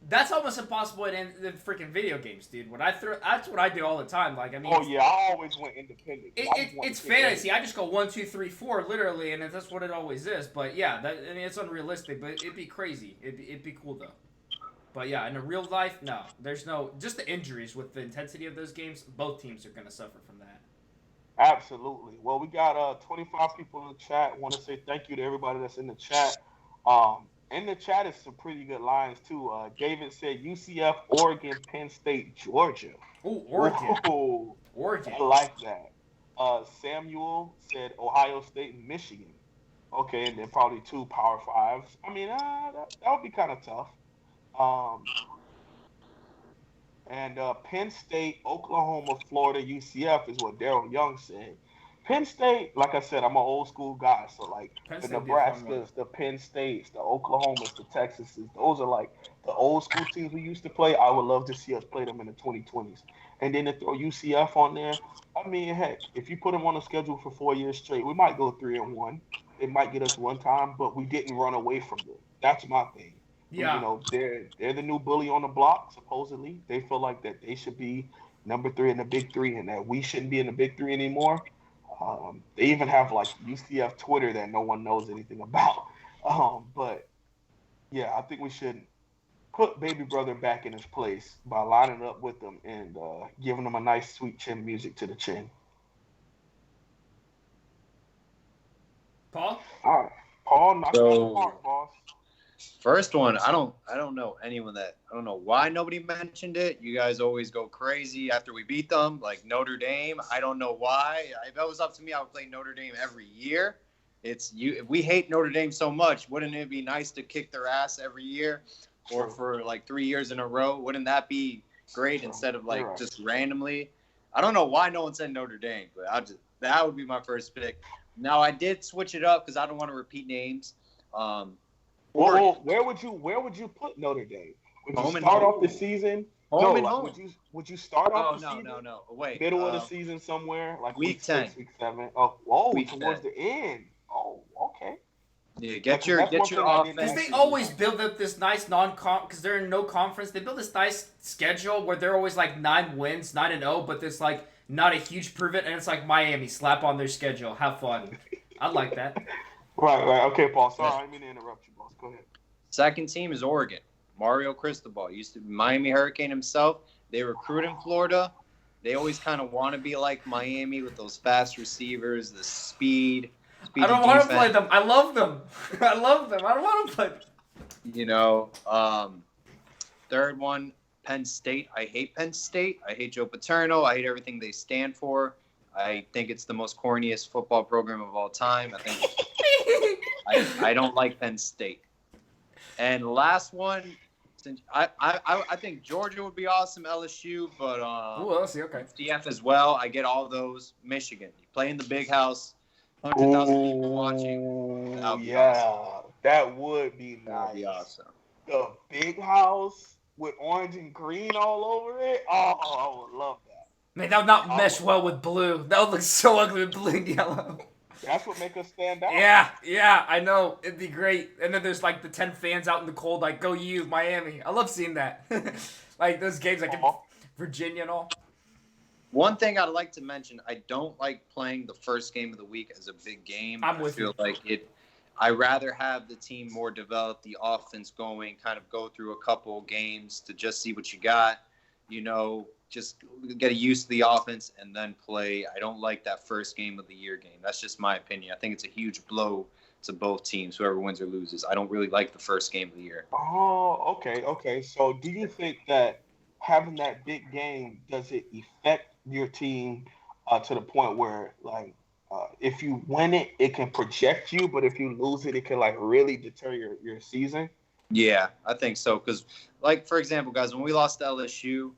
Speaker 2: That's almost impossible in freaking video games, dude. When I throw, that's what I do all the time. Like, I mean,
Speaker 1: Oh yeah, I always went independent.
Speaker 2: it's fantasy. I just go 1, 2, 3, 4, literally, and that's what it always is. But yeah, I mean, it's unrealistic, but it'd be crazy. It'd be cool though. But yeah, in a real life, no, there's no just the injuries with the intensity of those games. Both teams are gonna suffer from that.
Speaker 1: Absolutely. Well, we got 25 people in the chat. Want to say thank you to everybody that's in the chat. In the chat is some pretty good lines too. David said UCF, Oregon, Penn State, Georgia.
Speaker 2: Ooh, Oregon.
Speaker 1: Ooh,
Speaker 2: Oregon.
Speaker 1: I like that. Samuel said Ohio State and Michigan. Okay, and then probably 2 Power Fives. I mean, that would be kind of tough. Um, and Penn State, Oklahoma, Florida, UCF is what Daryl Young said. Penn State, like I said, I'm an old school guy. So, like, the Nebraskas, the Penn States, the Oklahomas, the Texases, those are, like, the old school teams we used to play. I would love to see us play them in the 2020s. And then to throw UCF on there, I mean, heck, if you put them on a schedule for 4 years straight, we might go 3-1. It might get us one time, but we didn't run away from them. That's my thing.
Speaker 2: Yeah.
Speaker 1: You know, they're the new bully on the block, supposedly. They feel like that they should be number 3 in the Big Three and that we shouldn't be in the Big Three anymore. They even have, like, UCF Twitter that no one knows anything about. But, yeah, I think we should put Baby Brother back in his place by lining up with them and giving them a nice, sweet chin music to the chin.
Speaker 2: Paul?
Speaker 1: All right. Paul, knock it out of the park, boss.
Speaker 3: First one, I don't know anyone that I don't know why nobody mentioned it. You guys always go crazy after we beat them, like Notre Dame. I don't know why. If it was up to me, I would play Notre Dame every year. If we hate Notre Dame so much, wouldn't it be nice to kick their ass every year, or for like 3 years in a row? Wouldn't that be great instead of like just randomly? I don't know why no one said Notre Dame, but that would be my first pick. Now I did switch it up because I don't want to repeat names.
Speaker 1: Well, where would you put Notre Dame? Would you start off the season?
Speaker 3: Home.
Speaker 1: Would you start off the season?
Speaker 3: No. Wait.
Speaker 1: Middle of the season somewhere, like
Speaker 3: week
Speaker 1: 10,
Speaker 3: 6,
Speaker 1: week 7. Oh,
Speaker 3: week
Speaker 1: towards
Speaker 3: 10.
Speaker 1: the end. Oh, okay.
Speaker 3: Yeah, get your offense.
Speaker 2: Because they always build up this nice because they're in no conference. They build this nice schedule where they're always like 9 wins, 9-0, but there's like not a huge prove it, and it's like Miami slap on their schedule, have fun. I like that.
Speaker 1: Right. Okay, Paul. Sorry, I didn't mean to interrupt you, boss. Go ahead.
Speaker 3: Second team is Oregon. Mario Cristobal used to be Miami Hurricane himself. They recruit in Florida. They always kind of want to be like Miami with those fast receivers, the speed.
Speaker 2: I don't want to play them. I love them. I don't want to play them.
Speaker 3: You know, third one, Penn State. I hate Penn State. I hate Joe Paterno. I hate everything they stand for. I think it's the most corniest football program of all time. I don't like Penn State. And last one, since I think Georgia would be awesome, LSU, but
Speaker 2: LSU, okay.
Speaker 3: CF as well. I get all those. Michigan, you play in the big house, 100,000 people watching.
Speaker 1: That would be nice.
Speaker 3: That would be awesome.
Speaker 1: The big house with orange and green all over it. Oh, I would love that.
Speaker 2: Man, that would not mesh well with blue. That would look so ugly with blue and yellow.
Speaker 1: That's what makes us stand out.
Speaker 2: Yeah, I know. It'd be great. And then there's like the 10 fans out in the cold, like, go you, Miami. I love seeing that. Like those games like in Virginia and all.
Speaker 3: One thing I'd like to mention, I don't like playing the first game of the week as a big game.
Speaker 2: I'm with you.
Speaker 3: I feel like I rather have the team more developed, the offense going, kind of go through a couple games to just see what you got, you know, just get used to the offense and then play. I don't like that first game of the year game. That's just my opinion. I think it's a huge blow to both teams, whoever wins or loses. I don't really like the first game of the year.
Speaker 1: Oh, okay. So do you think that having that big game, does it affect your team to the point where, like, if you win it, it can project you, but if you lose it, it can, like, really deter your season?
Speaker 3: Yeah, I think so. Because, like, for example, guys, when we lost to LSU,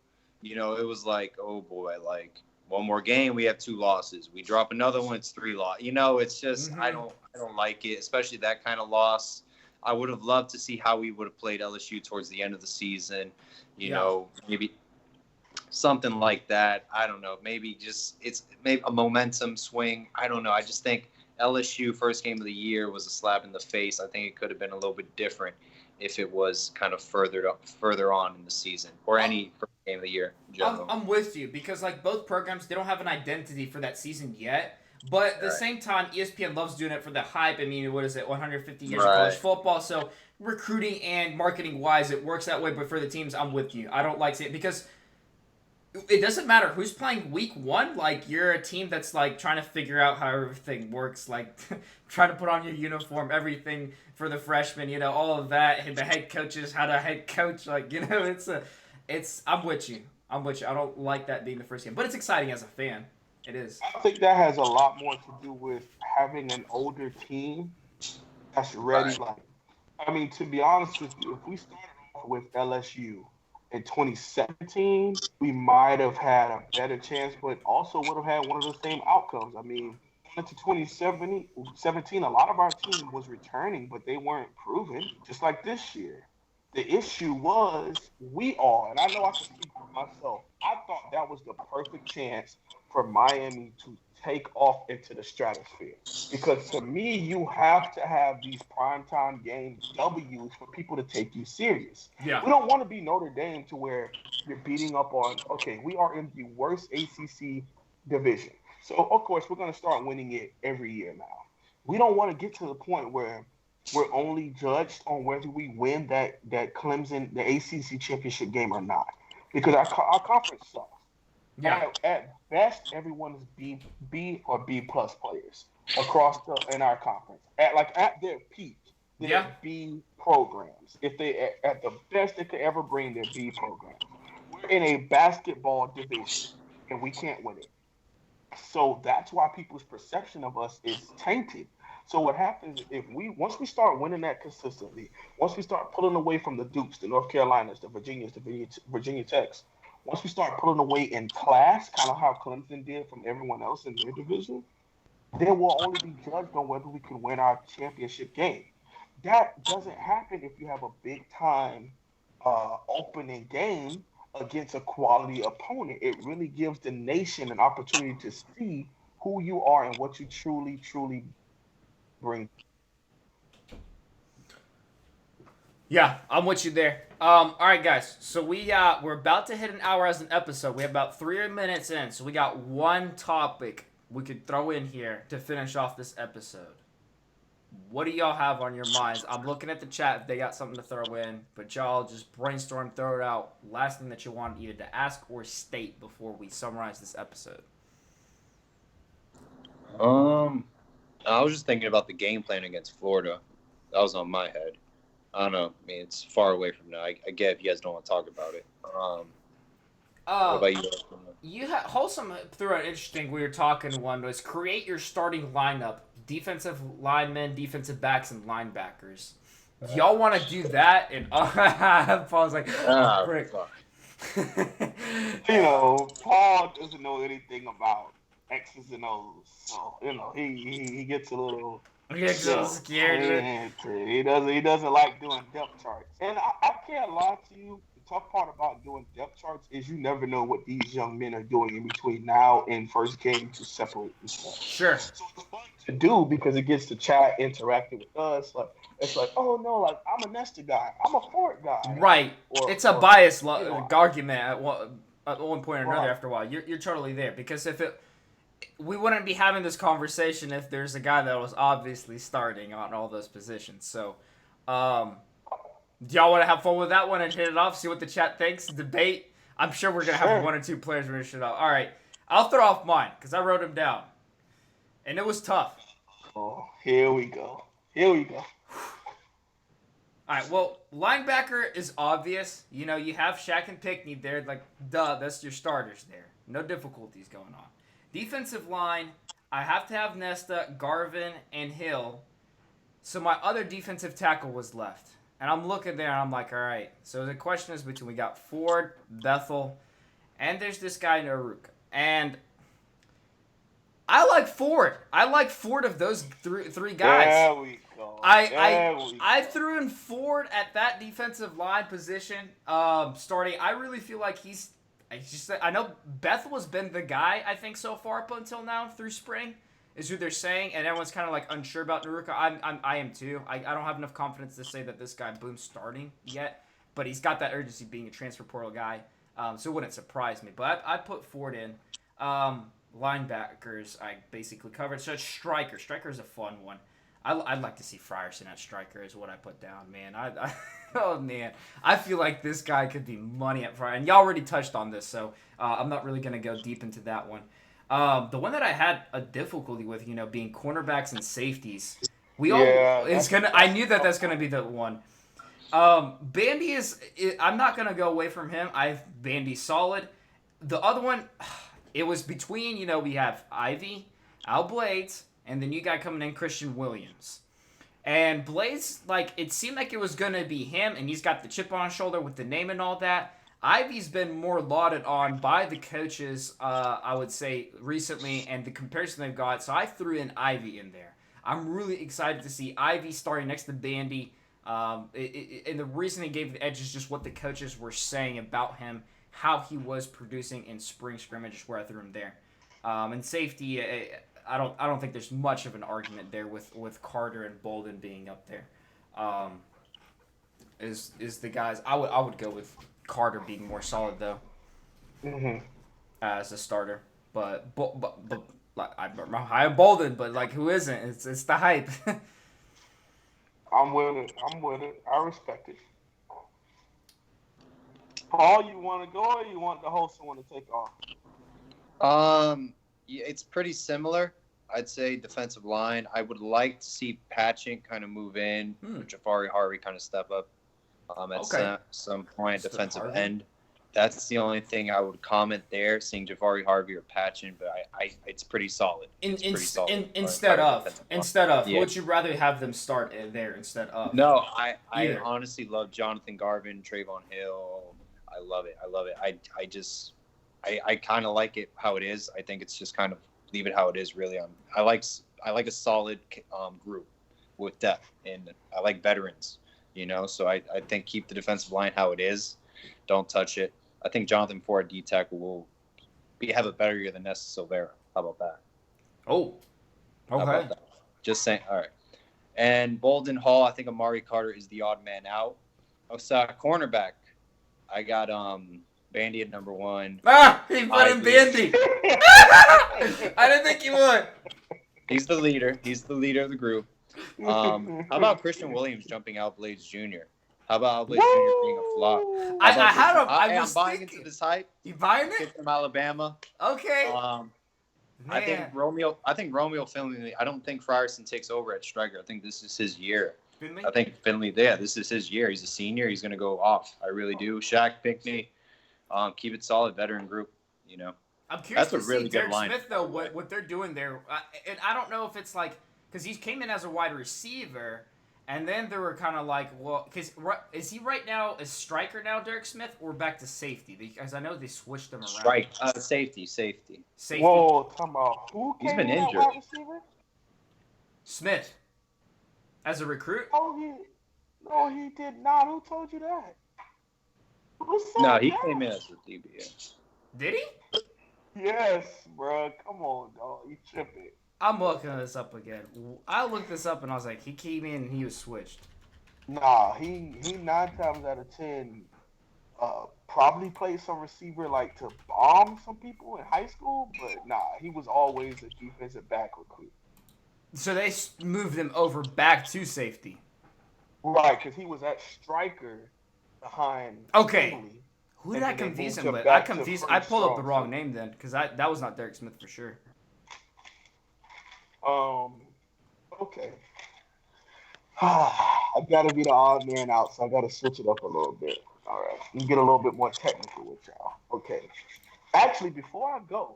Speaker 3: you know, it was like, oh, boy, like, one more game, we have 2 losses. We drop another one, it's 3 losses. You know, it's just I don't like it, especially that kind of loss. I would have loved to see how we would have played LSU towards the end of the season. You know, maybe something like that. I don't know. Maybe it's maybe a momentum swing. I don't know. I just think LSU first game of the year was a slap in the face. I think it could have been a little bit different if it was kind of further on in the season or any first game of the year in general.
Speaker 2: I'm with you because like both programs, they don't have an identity for that season yet. But at the same time, ESPN loves doing it for the hype. I mean, what is it, 150 years of college football? So recruiting and marketing wise, it works that way. But for the teams, I'm with you. I don't like seeing it because it doesn't matter who's playing week one. Like, you're a team that's, like, trying to figure out how everything works. Like, trying to put on your uniform, everything for the freshmen, you know, all of that. The head coaches, how to head coach. Like, you know, I'm with you. I don't like that being the first game. But it's exciting as a fan. It is.
Speaker 1: I think that has a lot more to do with having an older team that's ready. Like, I mean, to be honest with you, if we started off with LSU in 2017, we might have had a better chance, but also would have had one of the same outcomes. I mean, into 2017, a lot of our team was returning, but they weren't proven, just like this year. The issue was and I know I can speak for myself, I thought that was the perfect chance for Miami to take off into the stratosphere. Because to me, you have to have these primetime game W's for people to take you serious.
Speaker 2: Yeah.
Speaker 1: We don't want to be Notre Dame to where you're beating up on, okay, we are in the worst ACC division. So, of course, we're going to start winning it every year now. We don't want to get to the point where we're only judged on whether we win that Clemson, the ACC championship game or not. Because our conference sucks.
Speaker 2: Yeah.
Speaker 1: At best, everyone is B or B plus players in our conference. At their peak, they're B programs. If they at the best they could ever bring, their B programs. We're in a basketball division and we can't win it. So that's why people's perception of us is tainted. So what happens if once we start winning that consistently, once we start pulling away from the Dukes, the North Carolinas, the Virginias, the Virginia Techs, once we start pulling away in class, kind of how Clemson did from everyone else in their division, then we'll only be judged on whether we can win our championship game. That doesn't happen if you have a big-time opening game against a quality opponent. It really gives the nation an opportunity to see who you are and what you truly, truly bring.
Speaker 2: Yeah, I'm with you there. All right, guys. So we're about to hit an hour as an episode. We have about 3 minutes in, so we got one topic we could throw in here to finish off this episode. What do y'all have on your minds? I'm looking at the chat if they got something to throw in, but y'all just brainstorm, throw it out. Last thing that you wanted either to ask or state before we summarize this episode.
Speaker 3: I was just thinking about the game plan against Florida. That was on my head. I don't know. I mean, it's far away from now. I get if you guys don't want to talk about it. What about you?
Speaker 2: Wholesome threw an interesting. We were talking one was create your starting lineup: defensive linemen, defensive backs, and linebackers. Do y'all want to do that? And Paul's like, frick.
Speaker 1: Paul doesn't know anything about X's and O's, so he gets a little.
Speaker 2: He gets a little scared.
Speaker 1: He doesn't like doing depth charts, and I can't lie to you. The tough part about doing depth charts is you never know what these young men are doing in between now and first game to separate themselves.
Speaker 2: Sure.
Speaker 1: So it's fun to do because it gets the chat interacting with us. Like it's like, oh no, like I'm a Nesta guy, I'm a Ford guy.
Speaker 2: Right. It's a biased argument at one point or another. After a while, you're totally there because we wouldn't be having this conversation if there's a guy that was obviously starting on all those positions. So, do y'all want to have fun with that one and hit it off? See what the chat thinks? Debate? I'm sure we're going to have 1 or 2 players we're going to shit off. All right. I'll throw off mine because I wrote them down. And it was tough.
Speaker 1: Oh, here we go. All
Speaker 2: right, well, linebacker is obvious. You know, you have Shaq and Pickney there. Like, duh, that's your starters there. No difficulties going on. Defensive line, I have to have Nesta, Garvin, and Hill. So my other defensive tackle was left. And I'm looking there, and I'm like, all right. So the question is between we got Ford, Bethel, and there's this guy, Naruk. And I like Ford. I like Ford of those three guys.
Speaker 1: There we go.
Speaker 2: I threw in Ford at that defensive line position, starting. I really feel like I know Bethel's been the guy, I think, so far up until now through spring, is who they're saying, and everyone's kind of like unsure about Naruka. I am too. I don't have enough confidence to say that this guy Boone's starting yet, but he's got that urgency being a transfer portal guy, so it wouldn't surprise me. But I put Ford in. Linebackers I basically covered. So striker. Striker is a fun one. I'd like to see Frierson at striker is what I put down, man. Oh man, I feel like this guy could be money at Fryer, and y'all already touched on this, so I'm not really gonna go deep into that one. The one that I had a difficulty with, being cornerbacks and safeties. I knew that's gonna be the one. Bandy I'm not gonna go away from him. Bandy solid. The other one, it was between we have Ivy, Al Blades, and the new guy coming in, Christian Williams. And Blades, it seemed like it was going to be him, and he's got the chip on his shoulder with the name and all that. Ivy's been more lauded on by the coaches, I would say, recently, and the comparison they've got. So I threw in Ivy in there. I'm really excited to see Ivy starting next to Bandy. And the reason he gave the edge is just what the coaches were saying about him, how he was producing in spring scrimmage, is where I threw him there. And safety, I don't think there's much of an argument there with Carter and Bolden being up there. Is the guys I would go with Carter being more solid though, as a starter. But I'm high on Bolden, but who isn't? It's the hype.
Speaker 1: I'm with it. I respect it. Paul, you want to go or you want the host to want to take off?
Speaker 3: Yeah, it's pretty similar. I'd say defensive line. I would like to see Patching kind of move in, Jafari Harvey kind of step up at some point, defensive end. That's the only thing I would comment there, seeing Jafari Harvey or Patchin, but it's pretty solid.
Speaker 2: Instead of,
Speaker 3: yeah.
Speaker 2: Would you rather have them start there instead of?
Speaker 3: No, I honestly love Jonathan Garvin, Trayvon Hill. I love it. I kind of like it how it is. I think it's just kind of leave it how it is. Really, I like a solid group with depth, and I like veterans. So I think keep the defensive line how it is. Don't touch it. I think Jonathan Ford D-Tech will have a better year than Nesta Silvera. How about that?
Speaker 2: Oh, okay.
Speaker 3: Just saying. All right. And Bolden Hall, I think Amari Carter is the odd man out. Cornerback, I got Bandy at number 1.
Speaker 2: He put in Bandy. I didn't think he would.
Speaker 3: He's the leader. He's the leader of the group. How about Christian Williams jumping out Blades Jr.? How about Blades Jr. being a flop?
Speaker 2: I'm
Speaker 3: buying into this hype.
Speaker 2: You buying it?
Speaker 3: Kid from Alabama.
Speaker 2: Okay.
Speaker 3: I think Romeo Finley. I don't think Frierson takes over at striker. I think this is his year.
Speaker 2: Finley?
Speaker 3: I think Finley. Yeah, this is his year. He's a senior. He's going to go off. I really do. Shaq Pinckney. Keep it solid, veteran group.
Speaker 2: I'm curious
Speaker 3: That's a really good
Speaker 2: Derek
Speaker 3: line.
Speaker 2: Smith though. What they're doing there, and I don't know if it's because he came in as a wide receiver, and then they were kind of because is he right now a striker now, Derek Smith, or back to safety? Because I know they switched them around.
Speaker 3: Safety.
Speaker 1: Whoa, come on. Who
Speaker 3: He's
Speaker 1: came
Speaker 3: been
Speaker 1: in at
Speaker 3: injured.
Speaker 1: wide receiver?
Speaker 2: Smith, as a recruit.
Speaker 1: No, he did not. Who told you that?
Speaker 3: No, he came in as a DB.
Speaker 2: Did he?
Speaker 1: Yes, bro. Come on, dog. You tripping.
Speaker 2: I'm looking this up again. I looked this up and I was like, he came in and he was switched.
Speaker 1: Nah, he 9 times out of 10 probably played some receiver to bomb some people in high school, but nah, he was always a defensive back recruit.
Speaker 2: So they moved him over back to safety.
Speaker 1: Right, because he was at striker behind.
Speaker 2: Okay.
Speaker 1: Finley,
Speaker 2: Who did I confuse him with? I pulled up the wrong name then, because that was not Derek Smith for sure.
Speaker 1: Okay. I gotta be the odd man out, so I gotta switch it up a little bit. All right, and get a little bit more technical with y'all. Okay. Actually, before I go,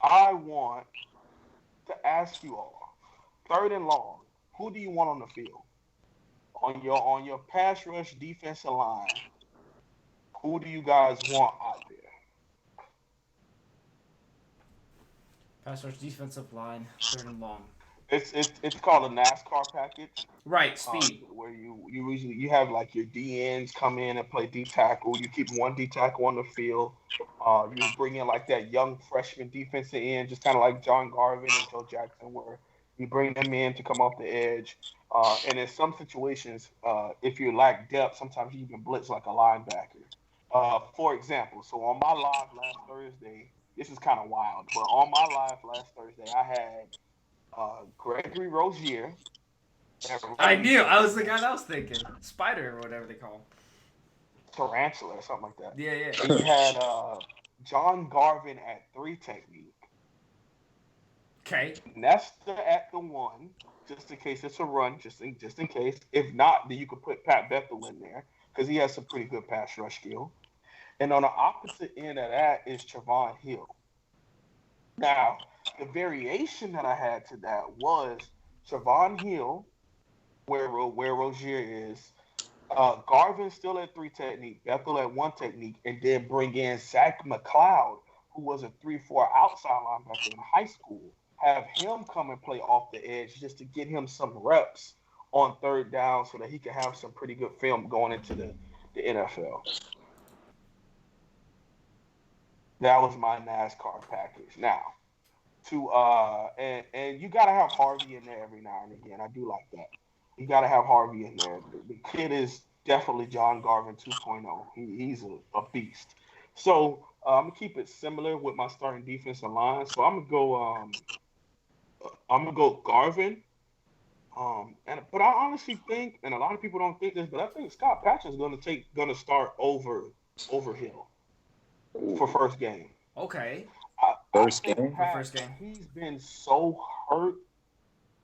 Speaker 1: I want to ask you all, 3rd and long, who do you want on the field? On your pass rush defensive line, who do you guys want out there?
Speaker 2: Pass rush, defensive line, third and long.
Speaker 1: It's called a NASCAR package.
Speaker 2: Right, speed.
Speaker 1: Where you usually you have like your DNs come in and play D tackle. You keep one D tackle on the field. You bring in like that young freshman defensive end, just kind of like John Garvin and Joe Jackson, where you bring them in to come off the edge. And in some situations, if you lack depth, sometimes you even blitz like a linebacker. For example, so on my live last Thursday, this is kind of wild, but on my live last Thursday, I had Gregory Rozier at
Speaker 2: I
Speaker 1: right
Speaker 2: knew. I was the
Speaker 1: safety,
Speaker 2: guy that was thinking. Spider or whatever they call him.
Speaker 1: tarantula or something like that.
Speaker 2: Yeah, yeah.
Speaker 1: And you had John Garvin at 3 technique,
Speaker 2: Okay.
Speaker 1: Nesta at the 1, just in case it's a run, just in case. If not, then you could put Pat Bethel in there because he has some pretty good pass rush skill. And on the opposite end of that is Trevon Hill. Now, the variation that I had to that was Trevon Hill, where Rozier is, Garvin still at 3 technique, Bethel at 1 technique, and then bring in Zach McLeod, who was a 3-4 outside linebacker in high school. Have him come and play off the edge just to get him some reps on third down so that he can have some pretty good film going into the NFL. That was my NASCAR package. Now, and you gotta have Harvey in there every now and again. I do like that. You gotta have Harvey in there. The kid is definitely John Garvin 2.0. He's a beast. So I'm gonna keep it similar with my starting defensive line. So I'm gonna go Garvin. But I honestly think, and a lot of people don't think this, but I think Scott Patch is gonna start over Hill for first game.
Speaker 2: Okay.
Speaker 3: First
Speaker 1: I think
Speaker 3: game?
Speaker 1: Pat,
Speaker 2: First game.
Speaker 1: he's been so hurt,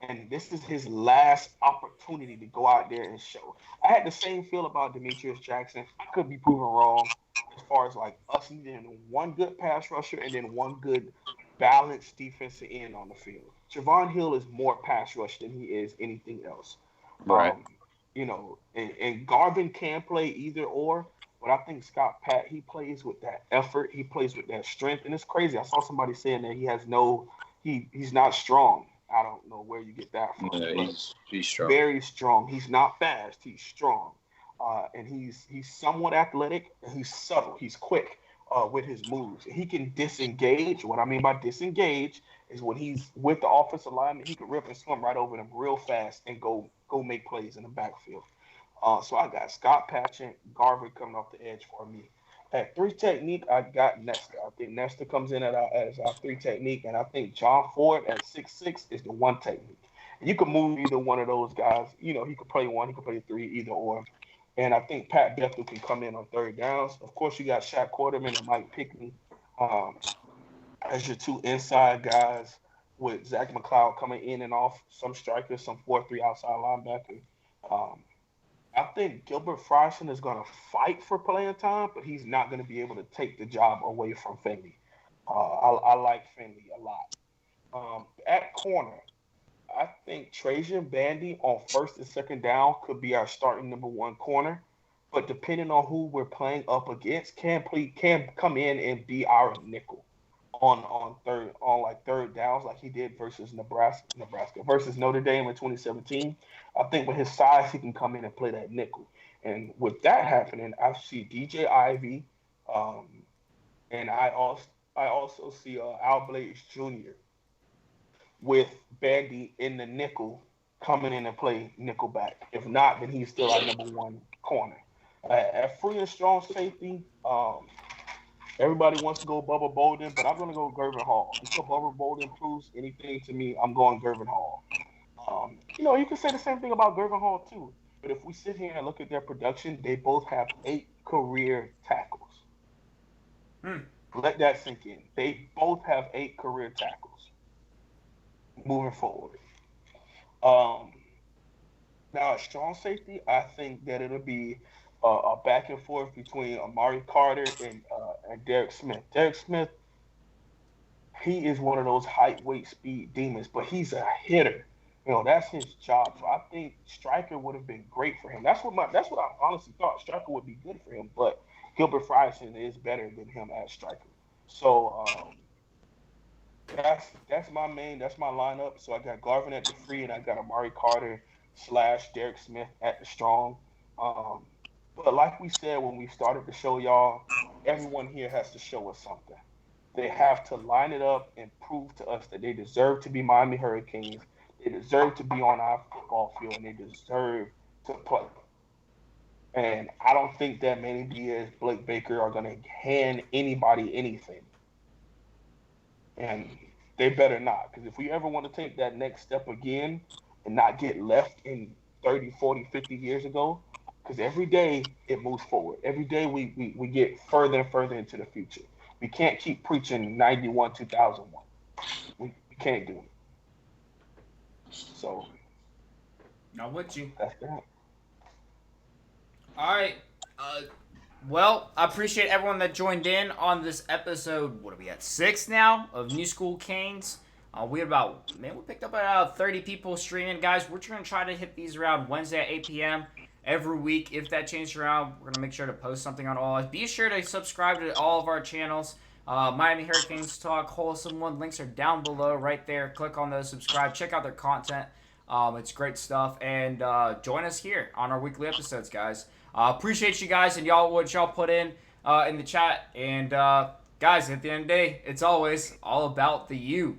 Speaker 1: and this is his last opportunity to go out there and show. I had the same feel about Demetrius Jackson. I could be proven wrong as far as like us needing one good pass rusher and then one good balanced defensive end on the field. Javon Hill is more pass rush than he is anything else.
Speaker 3: Right.
Speaker 1: And Garvin can play either or, but I think Scott Pat, he plays with that effort, he plays with that strength, and it's crazy. I saw somebody saying that he's not strong. I don't know where you get that from.
Speaker 3: Yeah, he's strong.
Speaker 1: Very strong. He's not fast. He's strong, and he's somewhat athletic and he's subtle. He's quick with his moves. He can disengage. What I mean by disengage is when he's with the offensive lineman, he can rip and swim right over them real fast and go make plays in the backfield. So I got Scott Patchen, Garvin coming off the edge for me. At 3 technique, I got Nesta. I think Nesta comes in as our 3 technique, and I think John Ford at 6'6" is the 1 technique. And you can move either one of those guys. You know, he could play 1, he could play 3, either or. And I think Pat Bethel can come in on third downs. Of course, you got Shaq Quarterman and Mike Pickney as your 2 inside guys, with Zach McLeod coming in and off, some strikers, some 4-3 outside linebacker. I think Gilbert Fryson is going to fight for playing time, but he's not going to be able to take the job away from Finley. I like Finley a lot. At corner, I think Trajan Bandy on first and second down could be our starting number 1 corner, but depending on who we're playing up against, can come in and be our nickel on third downs like he did versus Nebraska versus Notre Dame in 2017. I think with his size, he can come in and play that nickel. And with that happening, I see DJ Ivy, and I also see Al Blades Jr. with Bandy in the nickel coming in and play nickel back. If not, then he's still our number 1 corner. At free and strong safety, everybody wants to go Bubba Bolden, but I'm going to go Gervin Hall. Until Bubba Bolden proves anything to me, I'm going Gervin Hall. You can say the same thing about Gervin Hall too. But if we sit here and look at their production, they both have 8 career tackles. Let that sink in. They both have 8 career tackles moving forward. Now, at strong safety, I think that it'll be a back and forth between Amari Carter and Derek Smith. Derek Smith, he is one of those height, weight, speed demons, but he's a hitter. That's his job. So I think Stryker would have been great for him. That's what I honestly thought. Stryker would be good for him, but Gilbert Fryson is better than him at Stryker. So That's my main. That's my lineup. So I got Garvin at the free, and I got Amari Carter / Derek Smith at the strong. Um, but like we said when we started the show, y'all, everyone here has to show us something. They have to line it up and prove to us that they deserve to be Miami Hurricanes. They deserve to be on our football field, and they deserve to play. And I don't think that Manny Diaz, Blake Baker are going to hand anybody anything. And they better not. Because if we ever want to take that next step again and not get left in 30, 40, 50 years ago, because every day it moves forward. Every day we get further and further into the future. We can't keep preaching 91, 2001. We can't do it. So,
Speaker 2: I'm with you.
Speaker 1: that's that.
Speaker 2: All right. Well, I appreciate everyone that joined in on this episode. What are we at? 6 now of New School Canes. We picked up about 30 people streaming, guys. We're going to try to hit these around Wednesday at 8 p.m. every week. If that changes around, we're going to make sure to post something on all. Be sure to subscribe to all of our channels. Miami Hurricanes Talk, Wholesome One. Links are down below right there. Click on those, subscribe, check out their content. It's great stuff. And join us here on our weekly episodes, guys. Appreciate you guys and what y'all put in the chat. And guys, at the end of the day, it's always all about the you.